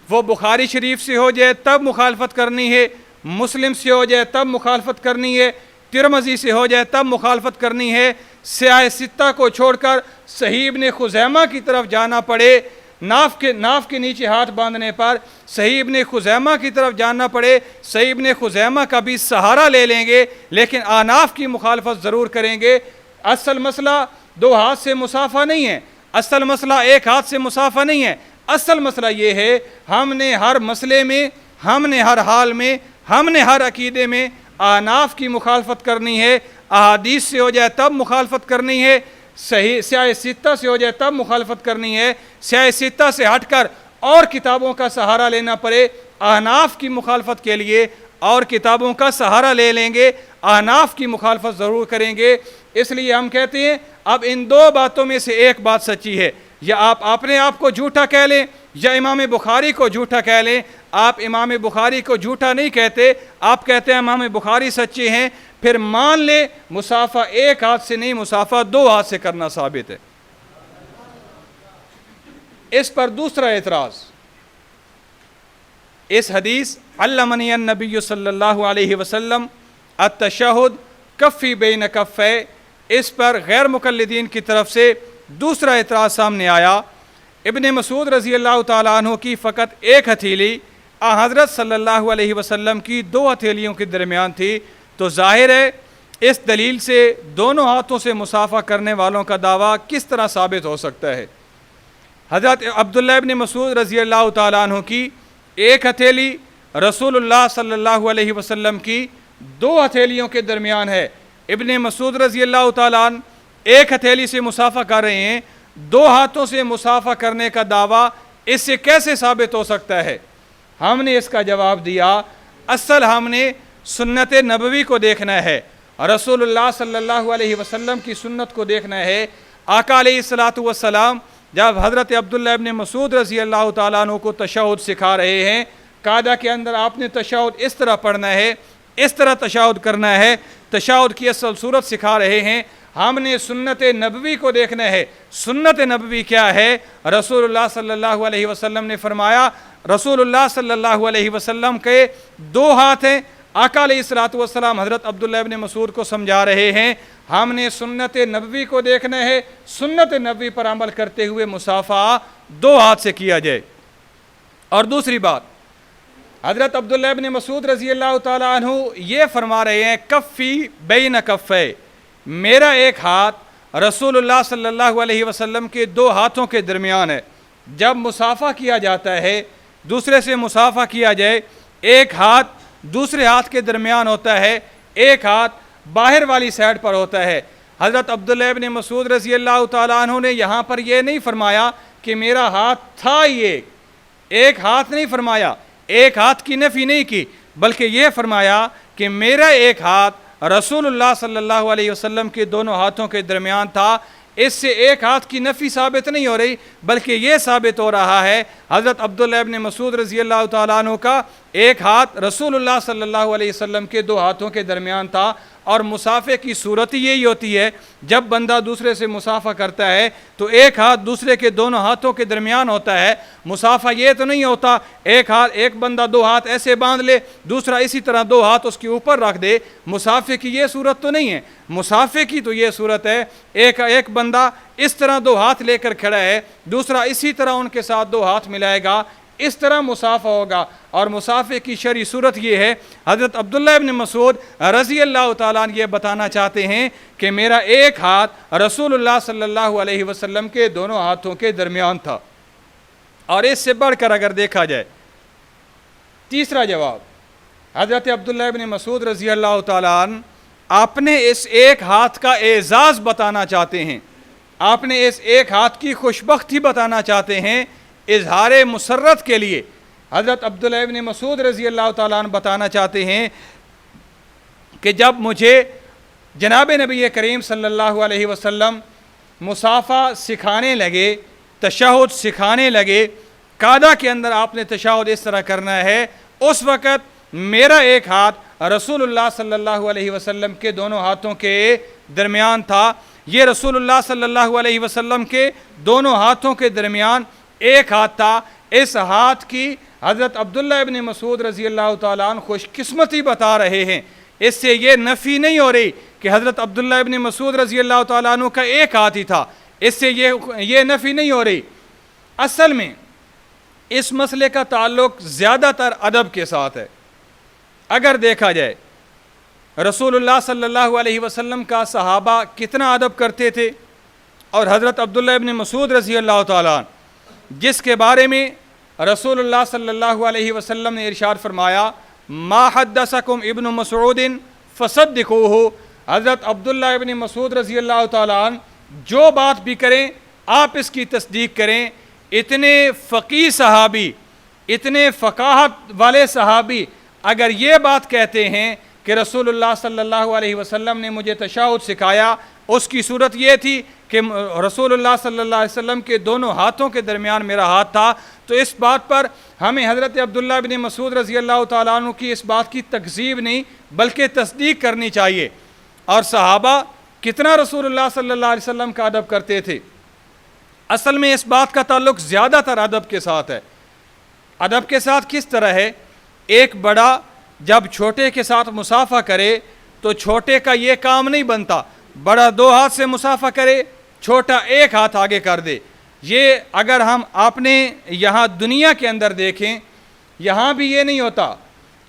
وہ بخاری شریف سے ہو جائے تب مخالفت کرنی ہے، مسلم سے ہو جائے تب مخالفت کرنی ہے، ترمذی سے ہو جائے تب مخالفت کرنی ہے، سیاہ ستہ کو چھوڑ کر صحیح ابن خزیمہ کی طرف جانا پڑے، ناف کے نیچے ہاتھ باندھنے پر صحیح ابن خزیمہ کی طرف جانا پڑے، صحیح ابن خزیمہ کا بھی سہارا لے لیں گے، لیکن احناف کی مخالفت ضرور کریں گے۔ اصل مسئلہ دو ہاتھ سے مسافہ نہیں ہے، اصل مسئلہ ایک ہاتھ سے مسافہ نہیں ہے، اصل مسئلہ یہ ہے ہم نے ہر مسئلے میں، ہم نے ہر حال میں، ہم نے ہر عقیدے میں احناف کی مخالفت کرنی ہے، احادیث سے ہو جائے تب مخالفت کرنی ہے، صحیح سیاہ ستہ سے ہو جائے تب مخالفت کرنی ہے، سیاہ ستہ سے ہٹ کر اور کتابوں کا سہارا لینا پڑے احناف کی مخالفت کے لیے، اور کتابوں کا سہارا لے لیں گے، احناف کی مخالفت ضرور کریں گے۔ اس لیے ہم کہتے ہیں اب ان دو باتوں میں سے ایک بات سچی ہے، یا آپ اپنے آپ کو جھوٹا کہہ لیں یا امام بخاری کو جھوٹا کہہ لیں۔ آپ امام بخاری کو جھوٹا نہیں کہتے، آپ کہتے ہیں امام بخاری سچے ہیں، پھر مان لیں مسافہ ایک ہاتھ سے نہیں، مسافہ دو ہاتھ سے کرنا ثابت ہے۔ اس پر دوسرا اعتراض، اس حدیث علمنی النبی صلی اللہ علیہ وسلم التشہد کفی بین کفے، اس پر غیر مقلدین کی طرف سے دوسرا اعتراض سامنے آیا۔ ابن مسعود رضی اللہ تعالیٰ عنہ کی فقط ایک ہتھیلی حضرت صلی اللہ علیہ وسلم کی دو ہتھیلیوں کے درمیان تھی، تو ظاہر ہے اس دلیل سے دونوں ہاتھوں سے مسافہ کرنے والوں کا دعویٰ کس طرح ثابت ہو سکتا ہے؟ حضرت عبداللہ ابن مسعود رضی اللہ تعالیٰ عنہ کی ایک ہتھیلی رسول اللہ صلی اللہ علیہ وسلم کی دو ہتھیلیوں کے درمیان ہے۔ ابن مسعود رضی اللہ تعالیٰ عنہ ایک ہتھیلی سے مسافہ کر رہے ہیں، دو ہاتھوں سے مسافہ کرنے کا دعویٰ اس سے کیسے ثابت ہو سکتا ہے؟ ہم نے اس کا جواب دیا، اصل ہم نے سنت نبوی کو دیکھنا ہے، رسول اللہ صلی اللہ علیہ وسلم کی سنت کو دیکھنا ہے۔ آقا علیہ الصلوۃ والسلام جب حضرت عبداللہ ابن مسعود رضی اللہ تعالیٰ عنہ کو تشہد سکھا رہے ہیں، قاعدہ کے اندر آپ نے تشہد اس طرح پڑھنا ہے، اس طرح تشہد کرنا ہے، تشہد کی اصل صورت سکھا رہے ہیں۔ ہم نے سنت نبوی کو دیکھنا ہے۔ سنت نبوی کیا ہے؟ رسول اللہ صلی اللہ علیہ وسلم نے فرمایا، رسول اللہ صلی اللہ علیہ وسلم کے دو ہاتھ ہیں۔ آقا علیہ الصلوۃ والسلام حضرت عبداللہ ابن مسعود کو سمجھا رہے ہیں ہم نے سنت نبوی کو دیکھنا ہے، سنت نبوی پر عمل کرتے ہوئے مسافہ دو ہاتھ سے کیا جائے۔ اور دوسری بات، حضرت عبداللہ ابن مسعود رضی اللہ تعالیٰ عنہ یہ فرما رہے ہیں کفی بین کفے، میرا ایک ہاتھ رسول اللہ صلی اللہ علیہ وسلم کے دو ہاتھوں کے درمیان ہے۔ جب مسافہ کیا جاتا ہے، دوسرے سے مسافہ کیا جائے، ایک ہاتھ دوسرے ہاتھ کے درمیان ہوتا ہے، ایک ہاتھ باہر والی سائڈ پر ہوتا ہے۔ حضرت عبداللہ ابن مسعود رضی اللہ تعالیٰ عنہ نے یہاں پر یہ نہیں فرمایا کہ میرا ہاتھ تھا یہ، ایک ہاتھ نہیں فرمایا، ایک ہاتھ کی نفی نہیں کی، بلکہ یہ فرمایا کہ میرا ایک ہاتھ رسول اللہ صلی اللہ علیہ وسلم کے دونوں ہاتھوں کے درمیان تھا۔ اس سے ایک ہاتھ کی نفی ثابت نہیں ہو رہی، بلکہ یہ ثابت ہو رہا ہے حضرت عبداللہ ابن مسعود رضی اللہ تعالیٰ عنہ کا ایک ہاتھ رسول اللہ صلی اللہ علیہ وسلم کے دو ہاتھوں کے درمیان تھا۔ اور مسافے کی صورت یہی ہوتی ہے، جب بندہ دوسرے سے مسافہ کرتا ہے تو ایک ہاتھ دوسرے کے دونوں ہاتھوں کے درمیان ہوتا ہے۔ مسافہ یہ تو نہیں ہوتا ایک بندہ دو ہاتھ ایسے باندھ لے، دوسرا اسی طرح دو ہاتھ اس کے اوپر رکھ دے، مسافے کی یہ صورت تو نہیں ہے۔ مسافے کی تو یہ صورت ہے ایک بندہ اس طرح دو ہاتھ لے کر کھڑا ہے، دوسرا اسی طرح ان کے ساتھ دو ہاتھ ملائے گا، اس طرح مسافہ ہوگا۔ اور مسافے کی شرعی صورت یہ ہے، حضرت عبداللہ ابن مسعود رضی اللہ تعالیٰ عنہ یہ بتانا چاہتے ہیں کہ میرا ایک ہاتھ رسول اللہ صلی اللہ علیہ وسلم کے دونوں ہاتھوں کے درمیان تھا۔ اور اس سے بڑھ کر اگر دیکھا جائے، تیسرا جواب، حضرت عبداللہ ابن مسعود رضی اللہ تعالیٰ عنہ آپ نے اس ایک ہاتھ کا اعزاز بتانا چاہتے ہیں، آپ نے اس ایک ہاتھ کی خوشبختی بتانا چاہتے ہیں۔ اظہار مسرت کے لیے حضرت عبداللہ ابن مسعود رضی اللہ تعالیٰ عنہ بتانا چاہتے ہیں کہ جب مجھے جناب نبی کریم صلی اللہ علیہ وسلم مصافحہ سکھانے لگے، تشہد سکھانے لگے، قعدہ کے اندر آپ نے تشہد اس طرح کرنا ہے، اس وقت میرا ایک ہاتھ رسول اللہ صلی اللہ علیہ وسلم کے دونوں ہاتھوں کے درمیان تھا۔ یہ رسول اللہ صلی اللہ علیہ وسلم کے دونوں ہاتھوں کے درمیان ایک ہاتھ تھا۔ اس ہاتھ کی حضرت عبداللہ ابن مسعود رضی اللہ تعالیٰ عنہ خوش قسمتی بتا رہے ہیں۔ اس سے یہ نفی نہیں ہو رہی کہ حضرت عبداللہ ابن مسعود رضی اللہ تعالیٰ عنہ کا ایک ہاتھ ہی تھا، اس سے یہ نفی نہیں ہو رہی۔ اصل میں اس مسئلے کا تعلق زیادہ تر ادب کے ساتھ ہے۔ اگر دیکھا جائے رسول اللہ صلی اللہ علیہ وسلم کا صحابہ کتنا ادب کرتے تھے، اور حضرت عبداللہ ابن مسعود رضی اللہ تعالیٰ عنہ جس کے بارے میں رسول اللہ صلی اللہ علیہ وسلم نے ارشاد فرمایا ما حدثکم ابن مسعود فصدقوہ، حضرت عبداللہ ابن مسعود رضی اللہ تعالیٰ عنہ جو بات بھی کریں آپ اس کی تصدیق کریں۔ اتنے فقیہ صحابی، اتنے فقاہت والے صحابی اگر یہ بات کہتے ہیں کہ رسول اللہ صلی اللہ علیہ وسلم نے مجھے تشہد سکھایا، اس کی صورت یہ تھی کہ رسول اللہ صلی اللہ علیہ وسلم کے دونوں ہاتھوں کے درمیان میرا ہاتھ تھا، تو اس بات پر ہمیں حضرت عبداللہ ابن مسعود رضی اللہ تعالیٰ عنہ کی اس بات کی تکذیب نہیں بلکہ تصدیق کرنی چاہیے۔ اور صحابہ کتنا رسول اللہ صلی اللہ علیہ وسلم کا ادب کرتے تھے۔ اصل میں اس بات کا تعلق زیادہ تر ادب کے ساتھ ہے۔ ادب کے ساتھ کس طرح ہے؟ ایک بڑا جب چھوٹے کے ساتھ مصافحہ کرے تو چھوٹے کا یہ کام نہیں بنتا بڑا دو ہاتھ سے مصافحہ کرے، چھوٹا ایک ہاتھ آگے کر دے۔ یہ اگر ہم اپنے یہاں دنیا کے اندر دیکھیں، یہاں بھی یہ نہیں ہوتا۔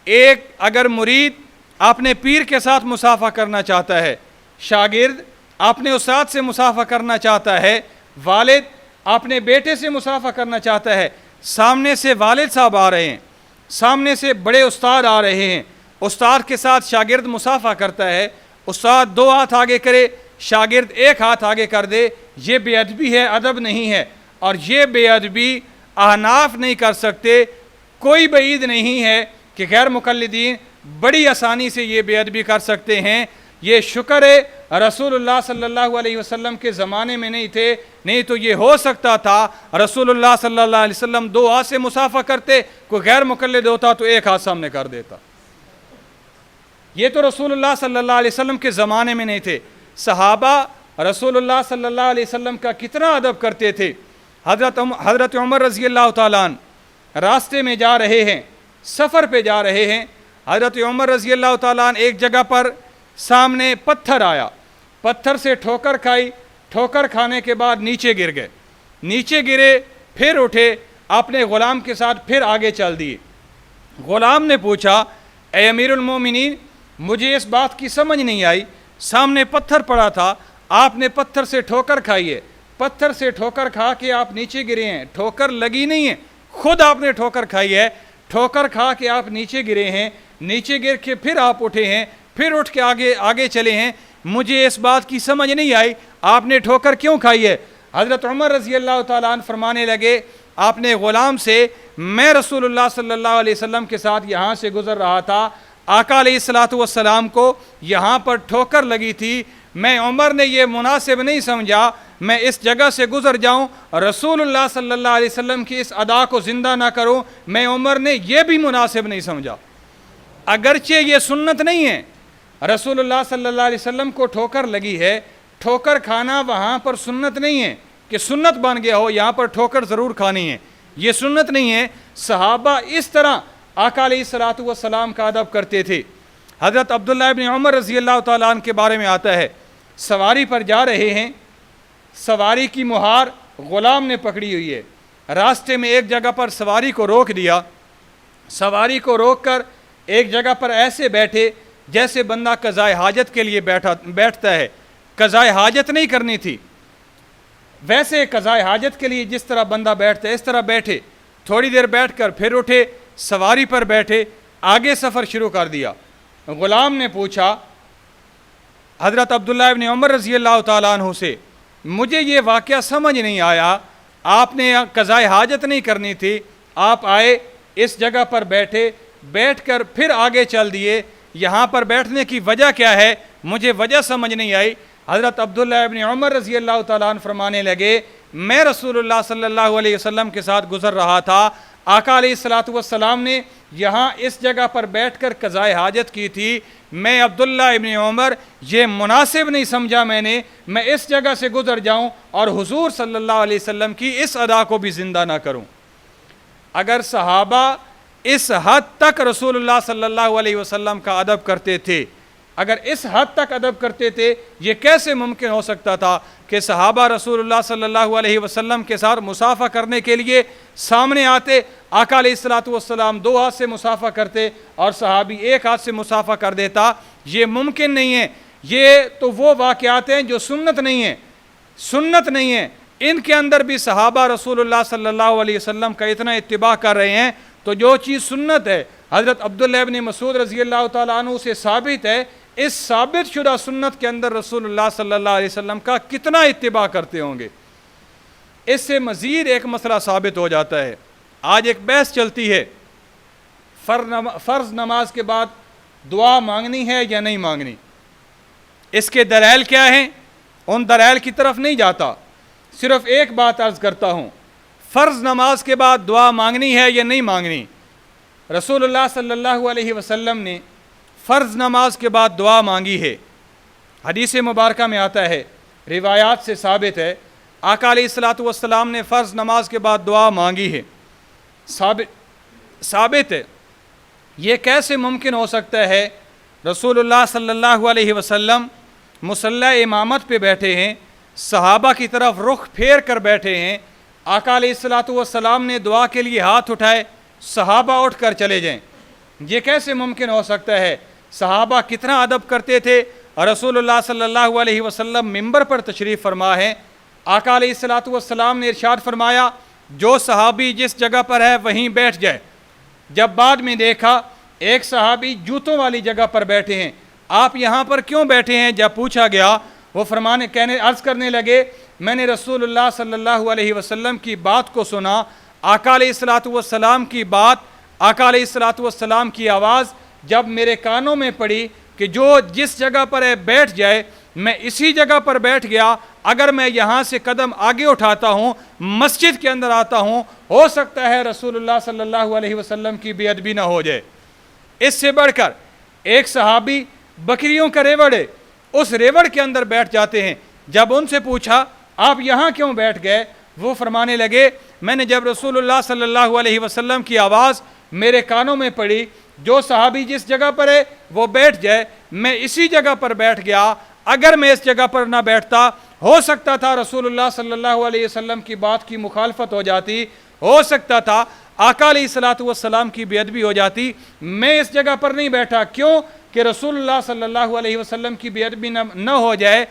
ایک اگر مرید اپنے پیر کے ساتھ مصافحہ کرنا چاہتا ہے، شاگرد اپنے استاد سے مصافحہ کرنا چاہتا ہے، والد اپنے بیٹے سے مصافحہ کرنا چاہتا ہے، سامنے سے والد صاحب آ رہے ہیں، سامنے سے بڑے استاد آ رہے ہیں، استاد کے ساتھ شاگرد مصافحہ کرتا ہے، استاد دو ہاتھ آگے کرے، شاگرد ایک ہاتھ آگے کر دے، یہ بے ادبی ہے، ادب نہیں ہے۔ اور یہ بے ادبی احناف نہیں کر سکتے۔ کوئی بعید نہیں ہے کہ غیر مقلدین بڑی آسانی سے یہ بے ادبی کر سکتے ہیں۔ یہ شکر ہے رسول اللہ صلی اللہ علیہ وسلم کے زمانے میں نہیں تھے، نہیں تو یہ ہو سکتا تھا رسول اللہ صلی اللہ علیہ وسلم دو ہاتھ سے مصافحہ کرتے، کوئی غیر مقلد ہوتا تو ایک ہاتھ سامنے کر دیتا۔ یہ تو رسول اللہ صلی اللہ علیہ وسلم کے زمانے میں نہیں تھے۔ صحابہ رسول اللہ صلی اللہ علیہ وسلم کا کتنا ادب کرتے تھے۔ حضرت عمر رضی اللہ تعالیٰ عنہ راستے میں جا رہے ہیں، سفر پہ جا رہے ہیں، حضرت عمر رضی اللہ تعالیٰ عنہ ایک جگہ پر سامنے پتھر آیا، پتھر سے ٹھوکر کھائی، ٹھوکر کھانے کے بعد نیچے گر گئے، نیچے گرے پھر اٹھے، اپنے غلام کے ساتھ پھر آگے چل دیے۔ غلام نے پوچھا اے امیر المومنین، مجھے اس بات کی سمجھ نہیں آئی، سامنے پتھر پڑا تھا، آپ نے پتھر سے ٹھوکر کھائی ہے، پتھر سے ٹھوکر کھا کے آپ نیچے گرے ہیں، ٹھوکر لگی نہیں ہے، خود آپ نے ٹھوکر کھائی ہے، ٹھوکر کھا کے آپ نیچے گرے ہیں، نیچے گر کے پھر آپ اٹھے ہیں، پھر اٹھ کے آگے چلے ہیں، مجھے اس بات کی سمجھ نہیں آئی آپ نے ٹھوکر کیوں کھائی ہے۔ حضرت عمر رضی اللہ تعالیٰ عنہ فرمانے لگے آپ نے غلام سے، میں رسول اللہ صلی اللہ علیہ وسلم کے ساتھ یہاں سے گزر رہا تھا، آقا علیہ السلام کو یہاں پر ٹھوکر لگی تھی، میں عمر نے یہ مناسب نہیں سمجھا میں اس جگہ سے گزر جاؤں، رسول اللہ صلی اللہ علیہ وسلم کی اس ادا کو زندہ نہ کروں، میں عمر نے یہ بھی مناسب نہیں سمجھا۔ اگرچہ یہ سنت نہیں ہے، رسول اللہ صلی اللہ علیہ وسلم کو ٹھوکر لگی ہے، ٹھوکر کھانا وہاں پر سنت نہیں ہے کہ سنت بن گیا ہو یہاں پر ٹھوکر ضرور کھانی ہے، یہ سنت نہیں ہے۔ صحابہ اس طرح آقا علیہ السلام کا ادب کرتے تھے۔ حضرت عبداللہ ابن عمر رضی اللہ تعالیٰ عنہ کے بارے میں آتا ہے، سواری پر جا رہے ہیں، سواری کی مہار غلام نے پکڑی ہوئی ہے، راستے میں ایک جگہ پر سواری کو روک دیا، سواری کو روک کر ایک جگہ پر ایسے بیٹھے جیسے بندہ قضائے حاجت کے لیے بیٹھتا ہے، قضائے حاجت نہیں کرنی تھی، ویسے قضائے حاجت کے لیے جس طرح بندہ بیٹھتا ہے اس طرح بیٹھے، تھوڑی دیر بیٹھ کر پھر اٹھے، سواری پر بیٹھے، آگے سفر شروع کر دیا۔ غلام نے پوچھا حضرت عبداللہ ابن عمر رضی اللہ تعالیٰ عنہ سے، مجھے یہ واقعہ سمجھ نہیں آیا، آپ نے قضائے حاجت نہیں کرنی تھی، آپ آئے اس جگہ پر بیٹھے، بیٹھ کر پھر آگے چل دیے۔ یہاں پر بیٹھنے کی وجہ کیا ہے؟ مجھے وجہ سمجھ نہیں آئی۔ حضرت عبداللہ ابن عمر رضی اللہ تعالیٰ عنہ فرمانے لگے، میں رسول اللہ صلی اللہ علیہ وسلم کے ساتھ گزر رہا تھا، آقا علیہ الصلوۃ والسلام نے یہاں اس جگہ پر بیٹھ کر قضائے حاجت کی تھی، میں عبداللہ ابن عمر یہ مناسب نہیں سمجھا میں اس جگہ سے گزر جاؤں اور حضور صلی اللہ علیہ وسلم کی اس ادا کو بھی زندہ نہ کروں۔ اگر صحابہ اس حد تک رسول اللہ صلی اللہ علیہ وسلم کا ادب کرتے تھے، اگر اس حد تک ادب کرتے تھے، یہ کیسے ممکن ہو سکتا تھا کہ صحابہ رسول اللہ صلی اللہ علیہ وسلم کے ساتھ مصافحہ کرنے کے لیے سامنے آتے، آقا علیہ الصلوۃ والسلام 2 ہاتھ سے مصافحہ کرتے اور صحابی 1 ہاتھ سے مصافحہ کر دیتا؟ یہ ممکن نہیں ہے۔ یہ تو وہ واقعات ہیں جو سنت نہیں ہیں، سنت نہیں ہیں۔ ان کے اندر بھی صحابہ رسول اللہ صلی اللہ علیہ وسلم کا اتنا اتباع کر رہے ہیں، تو جو چیز سنت ہے، حضرت عبداللہ ابن مسعود رضی اللہ تعالیٰ عنہ سے ثابت ہے، اس ثابت شدہ سنت کے اندر رسول اللہ صلی اللہ علیہ وسلم کا کتنا اتباع کرتے ہوں گے۔ اس سے مزید ایک مسئلہ ثابت ہو جاتا ہے۔ آج ایک بحث چلتی ہے، فرض نماز کے بعد دعا مانگنی ہے یا نہیں مانگنی؟ اس کے دلائل کیا ہیں؟ ان دلائل کی طرف نہیں جاتا، صرف ایک بات عرض کرتا ہوں، فرض نماز کے بعد دعا مانگنی ہے یا نہیں مانگنی؟ رسول اللہ صلی اللہ علیہ وسلم نے فرض نماز کے بعد دعا مانگی ہے۔ حدیث مبارکہ میں آتا ہے، روایات سے ثابت ہے، آقا علیہ الصلوۃ والسلام نے فرض نماز کے بعد دعا مانگی ہے، ثابت ہے۔ یہ کیسے ممکن ہو سکتا ہے؟ رسول اللہ صلی اللہ علیہ وسلم مصلی امامت پہ بیٹھے ہیں، صحابہ کی طرف رخ پھیر کر بیٹھے ہیں، آقا علیہ الصلوۃ والسلام نے دعا کے لیے ہاتھ اٹھائے، صحابہ اٹھ کر چلے جائیں۔ یہ کیسے ممکن ہو سکتا ہے؟ صحابہ کتنا ادب کرتے تھے، اور رسول اللہ صلی اللہ علیہ وسلم منبر پر تشریف فرما ہے، آقا علیہ الصلوۃ والسلام نے ارشاد فرمایا، جو صحابی جس جگہ پر ہے وہیں بیٹھ جائے۔ جب بعد میں دیکھا ایک صحابی جوتوں والی جگہ پر بیٹھے ہیں، آپ یہاں پر کیوں بیٹھے ہیں؟ جب پوچھا گیا، وہ عرض کرنے لگے، میں نے رسول اللہ صلی اللہ علیہ وسلم کی بات کو سنا، آقا علیہ الصلوۃ والسلام کی بات، آقا علیہ الصلوۃ والسلام کی آواز جب میرے کانوں میں پڑی کہ جو جس جگہ پر ہے بیٹھ جائے، میں اسی جگہ پر بیٹھ گیا۔ اگر میں یہاں سے قدم آگے اٹھاتا ہوں، مسجد کے اندر آتا ہوں، ہو سکتا ہے رسول اللہ صلی اللہ علیہ وسلم کی بے ادبی نہ ہو جائے۔ اس سے بڑھ کر ایک صحابی بکریوں کا ریوڑ ہے، اس ریوڑ کے اندر بیٹھ جاتے ہیں۔ جب ان سے پوچھا آپ یہاں کیوں بیٹھ گئے، وہ فرمانے لگے، میں نے جب رسول اللہ صلی اللہ علیہ وسلم کی آواز میرے کانوں میں پڑی، جو صحابی جس جگہ پر ہے وہ بیٹھ جائے، میں اسی جگہ پر بیٹھ گیا۔ اگر میں اس جگہ پر نہ بیٹھتا، ہو سکتا تھا رسول اللہ صلی اللہ علیہ وسلم کی بات کی مخالفت ہو جاتی، ہو سکتا تھا آقا علیہ الصلوۃ والسلام کی بے ادبی ہو جاتی۔ میں اس جگہ پر نہیں بیٹھا، کیوں کہ رسول اللہ صلی اللہ علیہ وسلم کی بے ادبی نہ ہو جائے۔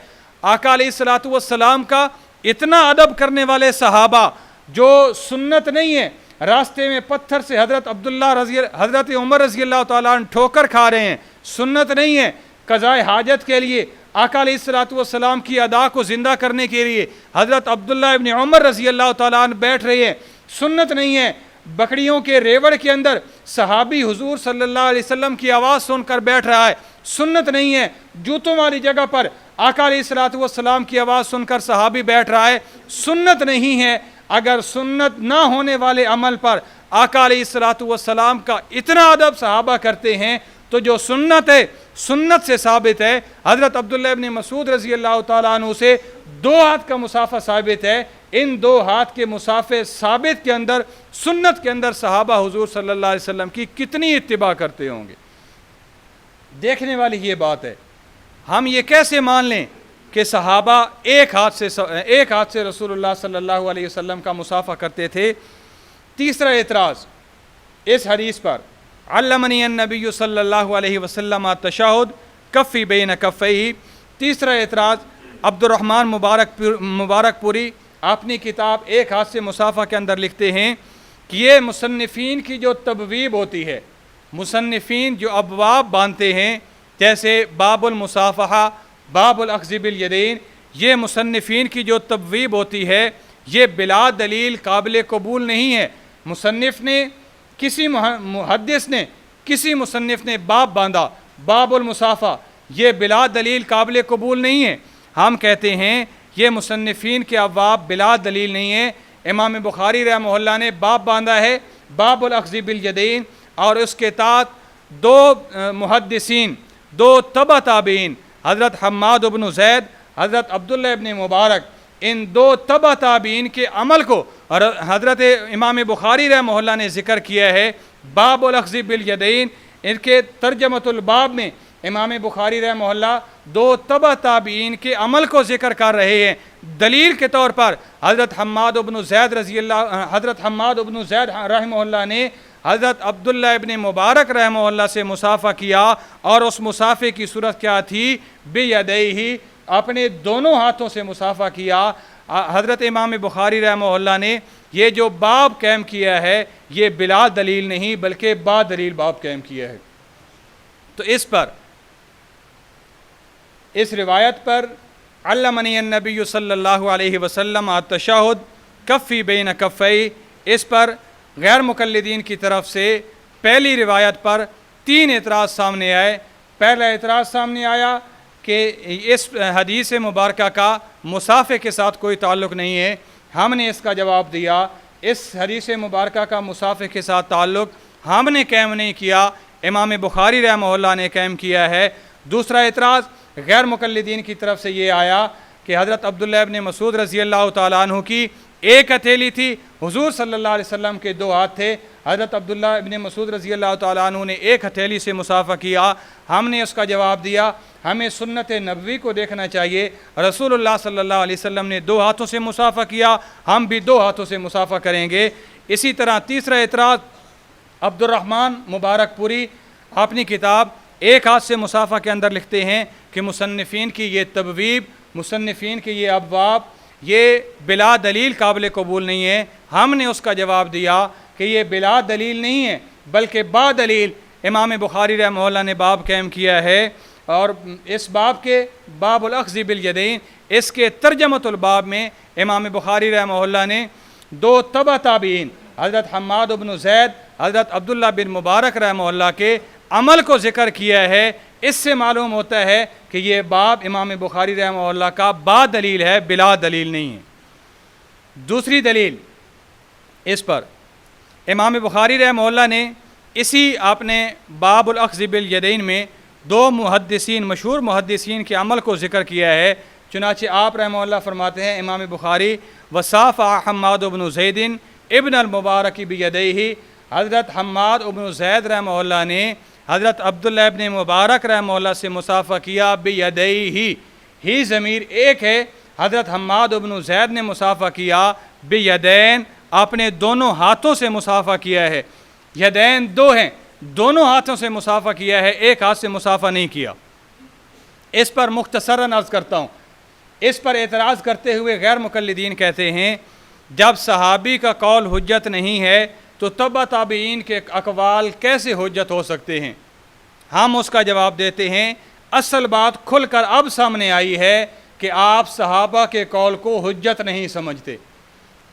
آقا علیہ الصلوۃ والسلام کا اتنا ادب کرنے والے صحابہ، جو سنت نہیں ہے، راستے میں پتھر سے حضرت عمر رضی اللہ تعالیٰ عنہ ٹھوکر کھا رہے ہیں، سنت نہیں ہے، قضائے حاجت کے لیے، آقا علیہ الصلوۃ والسلام کی ادا کو زندہ کرنے کے لیے حضرت عبداللہ ابن عمر رضی اللہ تعالیٰ عنہ بیٹھ رہے ہیں، سنت نہیں ہے۔ بکریوں کے ریوڑ کے اندر صحابی حضور صلی اللہ علیہ وسلم کی آواز سن کر بیٹھ رہا ہے، سنت نہیں ہے۔ جوتوں والی جگہ پر آقا علیہ الصلوۃ والسلام کی آواز سن کر صحابی بیٹھ رہا ہے، سنت نہیں ہے۔ اگر سنت نہ ہونے والے عمل پر آقا علیہ الصلوۃ والسلام کا اتنا ادب صحابہ کرتے ہیں، تو جو سنت ہے، سنت سے ثابت ہے۔ حضرت عبداللہ ابن مسعود رضی اللہ تعالیٰ عنہ سے 2 ہاتھ کا مصافحہ ثابت ہے۔ ان 2 ہاتھ کے مصافحے ثابت کے اندر، سنت کے اندر صحابہ حضور صلی اللہ علیہ وسلم کی کتنی اتباع کرتے ہوں گے۔ دیکھنے والی یہ بات ہے، ہم یہ کیسے مان لیں کہ صحابہ ایک ہاتھ سے رسول اللہ صلی اللہ علیہ وسلم کا مصافحہ کرتے تھے؟ تیسرا اعتراض اس حدیث پر، علمنی النبی صلی اللہ علیہ وسلم التشہد کفی بین کفیہ۔ تیسرا اعتراض، عبد الرحمن مبارک پوری اپنی کتاب ایک ہاتھ سے مصافحہ کے اندر لکھتے ہیں کہ یہ مصنفین کی جو تبویب ہوتی ہے، مصنفین جو ابواب باندھتے ہیں، جیسے باب المصافحہ، باب الاخذ بالیدین، یہ مصنفین کی جو تبویب ہوتی ہے، یہ بلا دلیل قابل قبول نہیں ہے۔ مصنف نے کسی محدث نے کسی مصنف نے باب باندھا باب المصافہ، یہ بلا دلیل قابل قبول نہیں ہے۔ ہم کہتے ہیں یہ مصنفین کے ابواب بلا دلیل نہیں ہے۔ امام بخاری رحمہ اللہ نے باب باندھا ہے باب الاخذ بالیدین، اور اس کے تحت دو محدثین، دو تبع تابعین، حضرت حماد بن زید، حضرت عبداللہ ابن مبارک، ان دو تبع تابعین کے عمل کو اور حضرت امام بخاری رحمہ اللہ نے ذکر کیا ہے باب الاخذ بالیدین۔ ان کے ترجمۃ الباب میں امام بخاری رحمہ اللہ دو تبع تابعین کے عمل کو ذکر کر رہے ہیں۔ دلیل کے طور پر حضرت حماد بن زید رحمہ اللہ نے حضرت عبداللہ ابن مبارک رحمہ اللہ سے مصافحہ کیا، اور اس مصافحے کی صورت کیا تھی؟ بیدیہ، اپنے دونوں ہاتھوں سے مصافحہ کیا۔ حضرت امام بخاری رحمہ اللہ نے یہ جو باب قائم کیا ہے یہ بلا دلیل نہیں بلکہ با دلیل باب قائم کیا ہے۔ تو اس روایت پر علمنی النبی صلی اللہ علیہ وسلم التشہد کفی بین کفی، اس پر غیر مقلدین کی طرف سے پہلی روایت پر 3 اعتراض سامنے آئے۔ پہلا اعتراض سامنے آیا کہ اس حدیث مبارکہ کا مصافحے کے ساتھ کوئی تعلق نہیں ہے۔ ہم نے اس کا جواب دیا اس حدیث مبارکہ کا مصافحے کے ساتھ تعلق ہم نے قائم نہیں کیا، امام بخاری رحمہ اللہ نے قائم کیا ہے۔ دوسرا اعتراض غیر مقلدین کی طرف سے یہ آیا کہ حضرت عبداللہ ابن مسعود رضی اللہ تعالیٰ عنہ کی ایک ہتھیلی تھی، حضور صلی اللہ علیہ وسلم کے 2 ہاتھ تھے، حضرت عبداللہ ابن مسعود رضی اللہ تعالیٰ عنہ نے ایک ہتھیلی سے مصافحہ کیا۔ ہم نے اس کا جواب دیا ہمیں سنت نبوی کو دیکھنا چاہیے، رسول اللہ صلی اللہ علیہ وسلم نے 2 ہاتھوں سے مصافحہ کیا، ہم بھی 2 ہاتھوں سے مصافحہ کریں گے۔ اسی طرح تیسرا اعتراض عبد الرحمن مبارک پوری اپنی کتاب ایک ہاتھ سے مصافحہ کے اندر لکھتے ہیں کہ مصنفین کی یہ تبویب، مصنفین کی یہ ابواب یہ بلا دلیل قابل قبول نہیں ہے۔ ہم نے اس کا جواب دیا کہ یہ بلا دلیل نہیں ہے بلکہ با دلیل امام بخاری رحمہ اللہ نے باب قائم کیا ہے، اور اس باب کے باب الاخذ بالیدین، اس کے ترجمۃ الباب میں امام بخاری رحمہ اللہ نے 2 تبع تابعین حضرت حماد بن زید، حضرت عبداللہ بن مبارک رحمہ اللہ کے عمل کو ذکر کیا ہے۔ اس سے معلوم ہوتا ہے کہ یہ باب امام بخاری رحمہ اللہ کا با دلیل ہے، بلا دلیل نہیں ہے۔ دوسری دلیل اس پر امام بخاری رحمہ اللہ نے اسی اپنے باب الاخذ بالیدین میں 2 محدثین، مشہور محدثین کے عمل کو ذکر کیا ہے۔ چنانچہ آپ رحمہ اللہ فرماتے ہیں امام بخاری وصافح حماد بن زید ابن المبارک بیدیہ، حضرت حماد بن زید رحمہ اللہ نے حضرت عبداللہ ابن مبارک رحمہ اللہ سے مصافحہ کیا بیدیہ، ہی ضمیر ایک ہے، حضرت حماد بن زید نے مصافحہ کیا بیدین، اپنے دونوں ہاتھوں سے مصافحہ کیا ہے۔ یدین 2 ہیں، دونوں ہاتھوں سے مصافحہ کیا ہے، ایک ہاتھ سے مصافحہ نہیں کیا۔ اس پر مختصراً عرض کرتا ہوں، اس پر اعتراض کرتے ہوئے غیر مقلدین کہتے ہیں جب صحابی کا قول حجت نہیں ہے تو تبع تابعین کے اقوال کیسے حجت ہو سکتے ہیں؟ ہم اس کا جواب دیتے ہیں اصل بات کھل کر اب سامنے آئی ہے کہ آپ صحابہ کے قول کو حجت نہیں سمجھتے۔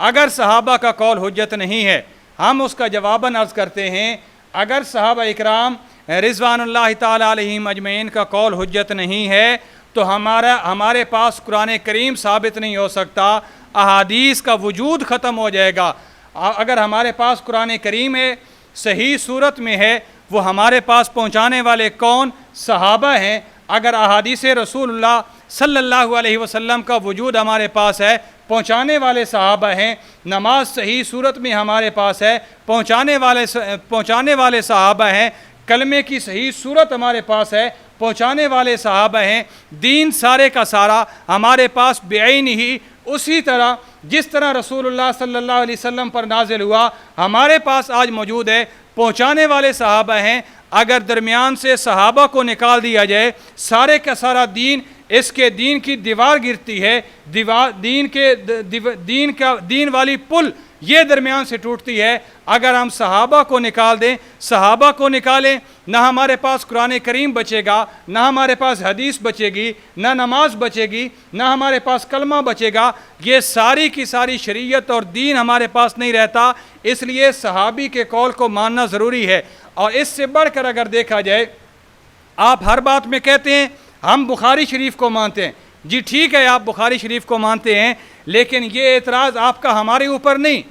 اگر صحابہ کا قول حجت نہیں ہے، ہم اس کا جواباً عرض کرتے ہیں اگر صحابہ اکرام رضوان اللہ تعالیٰ علیہم اجمعین کا قول حجت نہیں ہے تو ہمارے پاس قرآن کریم ثابت نہیں ہو سکتا، احادیث کا وجود ختم ہو جائے گا۔ اگر ہمارے پاس قرآن کریم ہے، صحیح صورت میں ہے، وہ ہمارے پاس پہنچانے والے کون؟ صحابہ ہیں۔ اگر احادیث رسول اللہ صلی اللہ علیہ وسلم کا وجود ہمارے پاس ہے، پہنچانے والے صحابہ ہیں۔ نماز صحیح صورت میں ہمارے پاس ہے، پہنچانے والے صحابہ ہیں۔ کلمے کی صحیح صورت ہمارے پاس ہے، پہنچانے والے صحابہ ہیں۔ دین سارے کا سارا ہمارے پاس بعین ہی اسی طرح جس طرح رسول اللہ صلی اللہ علیہ وسلم پر نازل ہوا ہمارے پاس آج موجود ہے، پہنچانے والے صحابہ ہیں۔ اگر درمیان سے صحابہ کو نکال دیا جائے، سارے کا سارا دین، اس کے دین کی دیوار گرتی ہے، دین والی پل یہ درمیان سے ٹوٹتی ہے۔ اگر ہم صحابہ کو نکال دیں، صحابہ کو نکالیں، نہ ہمارے پاس قرآن کریم بچے گا، نہ ہمارے پاس حدیث بچے گی، نہ نماز بچے گی، نہ ہمارے پاس کلمہ بچے گا، یہ ساری کی ساری شریعت اور دین ہمارے پاس نہیں رہتا۔ اس لیے صحابی کے قول کو ماننا ضروری ہے۔ اور اس سے بڑھ کر اگر دیکھا جائے، آپ ہر بات میں کہتے ہیں ہم بخاری شریف کو مانتے ہیں، جی ٹھیک ہے آپ بخاری شریف کو مانتے ہیں، لیکن یہ اعتراض آپ کا ہمارے اوپر نہیں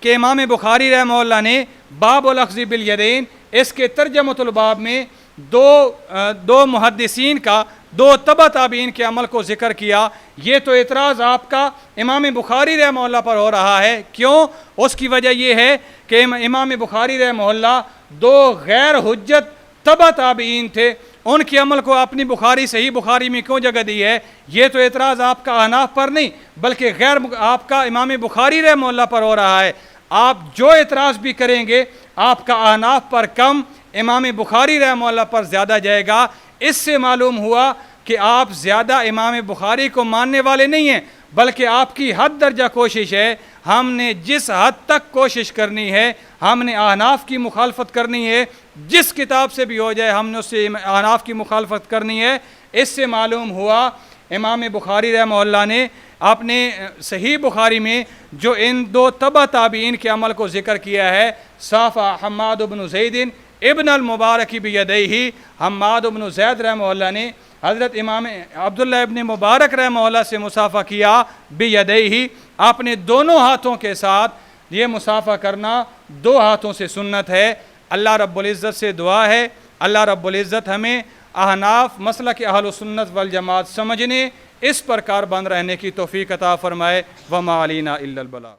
کہ امام بخاری رحمہ اللہ نے باب الاخذ بالیدین اس کے ترجمۃ الباب میں دو محدثین کا، دو تبع تابعین کے عمل کو ذکر کیا۔ یہ تو اعتراض آپ کا امام بخاری رحمہ اللہ پر ہو رہا ہے۔ کیوں؟ اس کی وجہ یہ ہے کہ امام بخاری رحمہ اللہ دو غیر حجت تبع تابعین تھے، ان کے عمل کو اپنی بخاری صحیح بخاری میں کیوں جگہ دی ہے؟ یہ تو اعتراض آپ کا احناف پر نہیں بلکہ آپ کا امام بخاری رحمہ اللہ پر ہو رہا ہے۔ آپ جو اعتراض بھی کریں گے آپ کا احناف پر کم، امام بخاری رحمہ اللہ پر زیادہ جائے گا۔ اس سے معلوم ہوا کہ آپ زیادہ امام بخاری کو ماننے والے نہیں ہیں، بلکہ آپ کی حد درجہ کوشش ہے۔ ہم نے جس حد تک کوشش کرنی ہے، ہم نے احناف کی مخالفت کرنی ہے، جس کتاب سے بھی ہو جائے ہم نے اس سے احناف کی مخالفت کرنی ہے۔ اس سے معلوم ہوا امام بخاری رحمہ اللہ نے اپنے صحیح بخاری میں جو ان دو تبع تابعین کے عمل کو ذکر کیا ہے، صافہ حماد بن زید ابن المبارک بیدیہ، حماد بن زید رحمہ اللہ نے حضرت امام عبداللہ ابن مبارک رحمہ اللہ سے مصافحہ کیا بیدیہ، اپنے دونوں ہاتھوں کے ساتھ۔ یہ مصافحہ کرنا دو ہاتھوں سے سنت ہے۔ اللہ رب العزت سے دعا ہے اللہ رب العزت ہمیں احناف مسلک اہل سنت والجماعت سمجھنے، اس پر کاربند رہنے کی توفیق عطا فرمائے۔ وما علینا الا البلاغ۔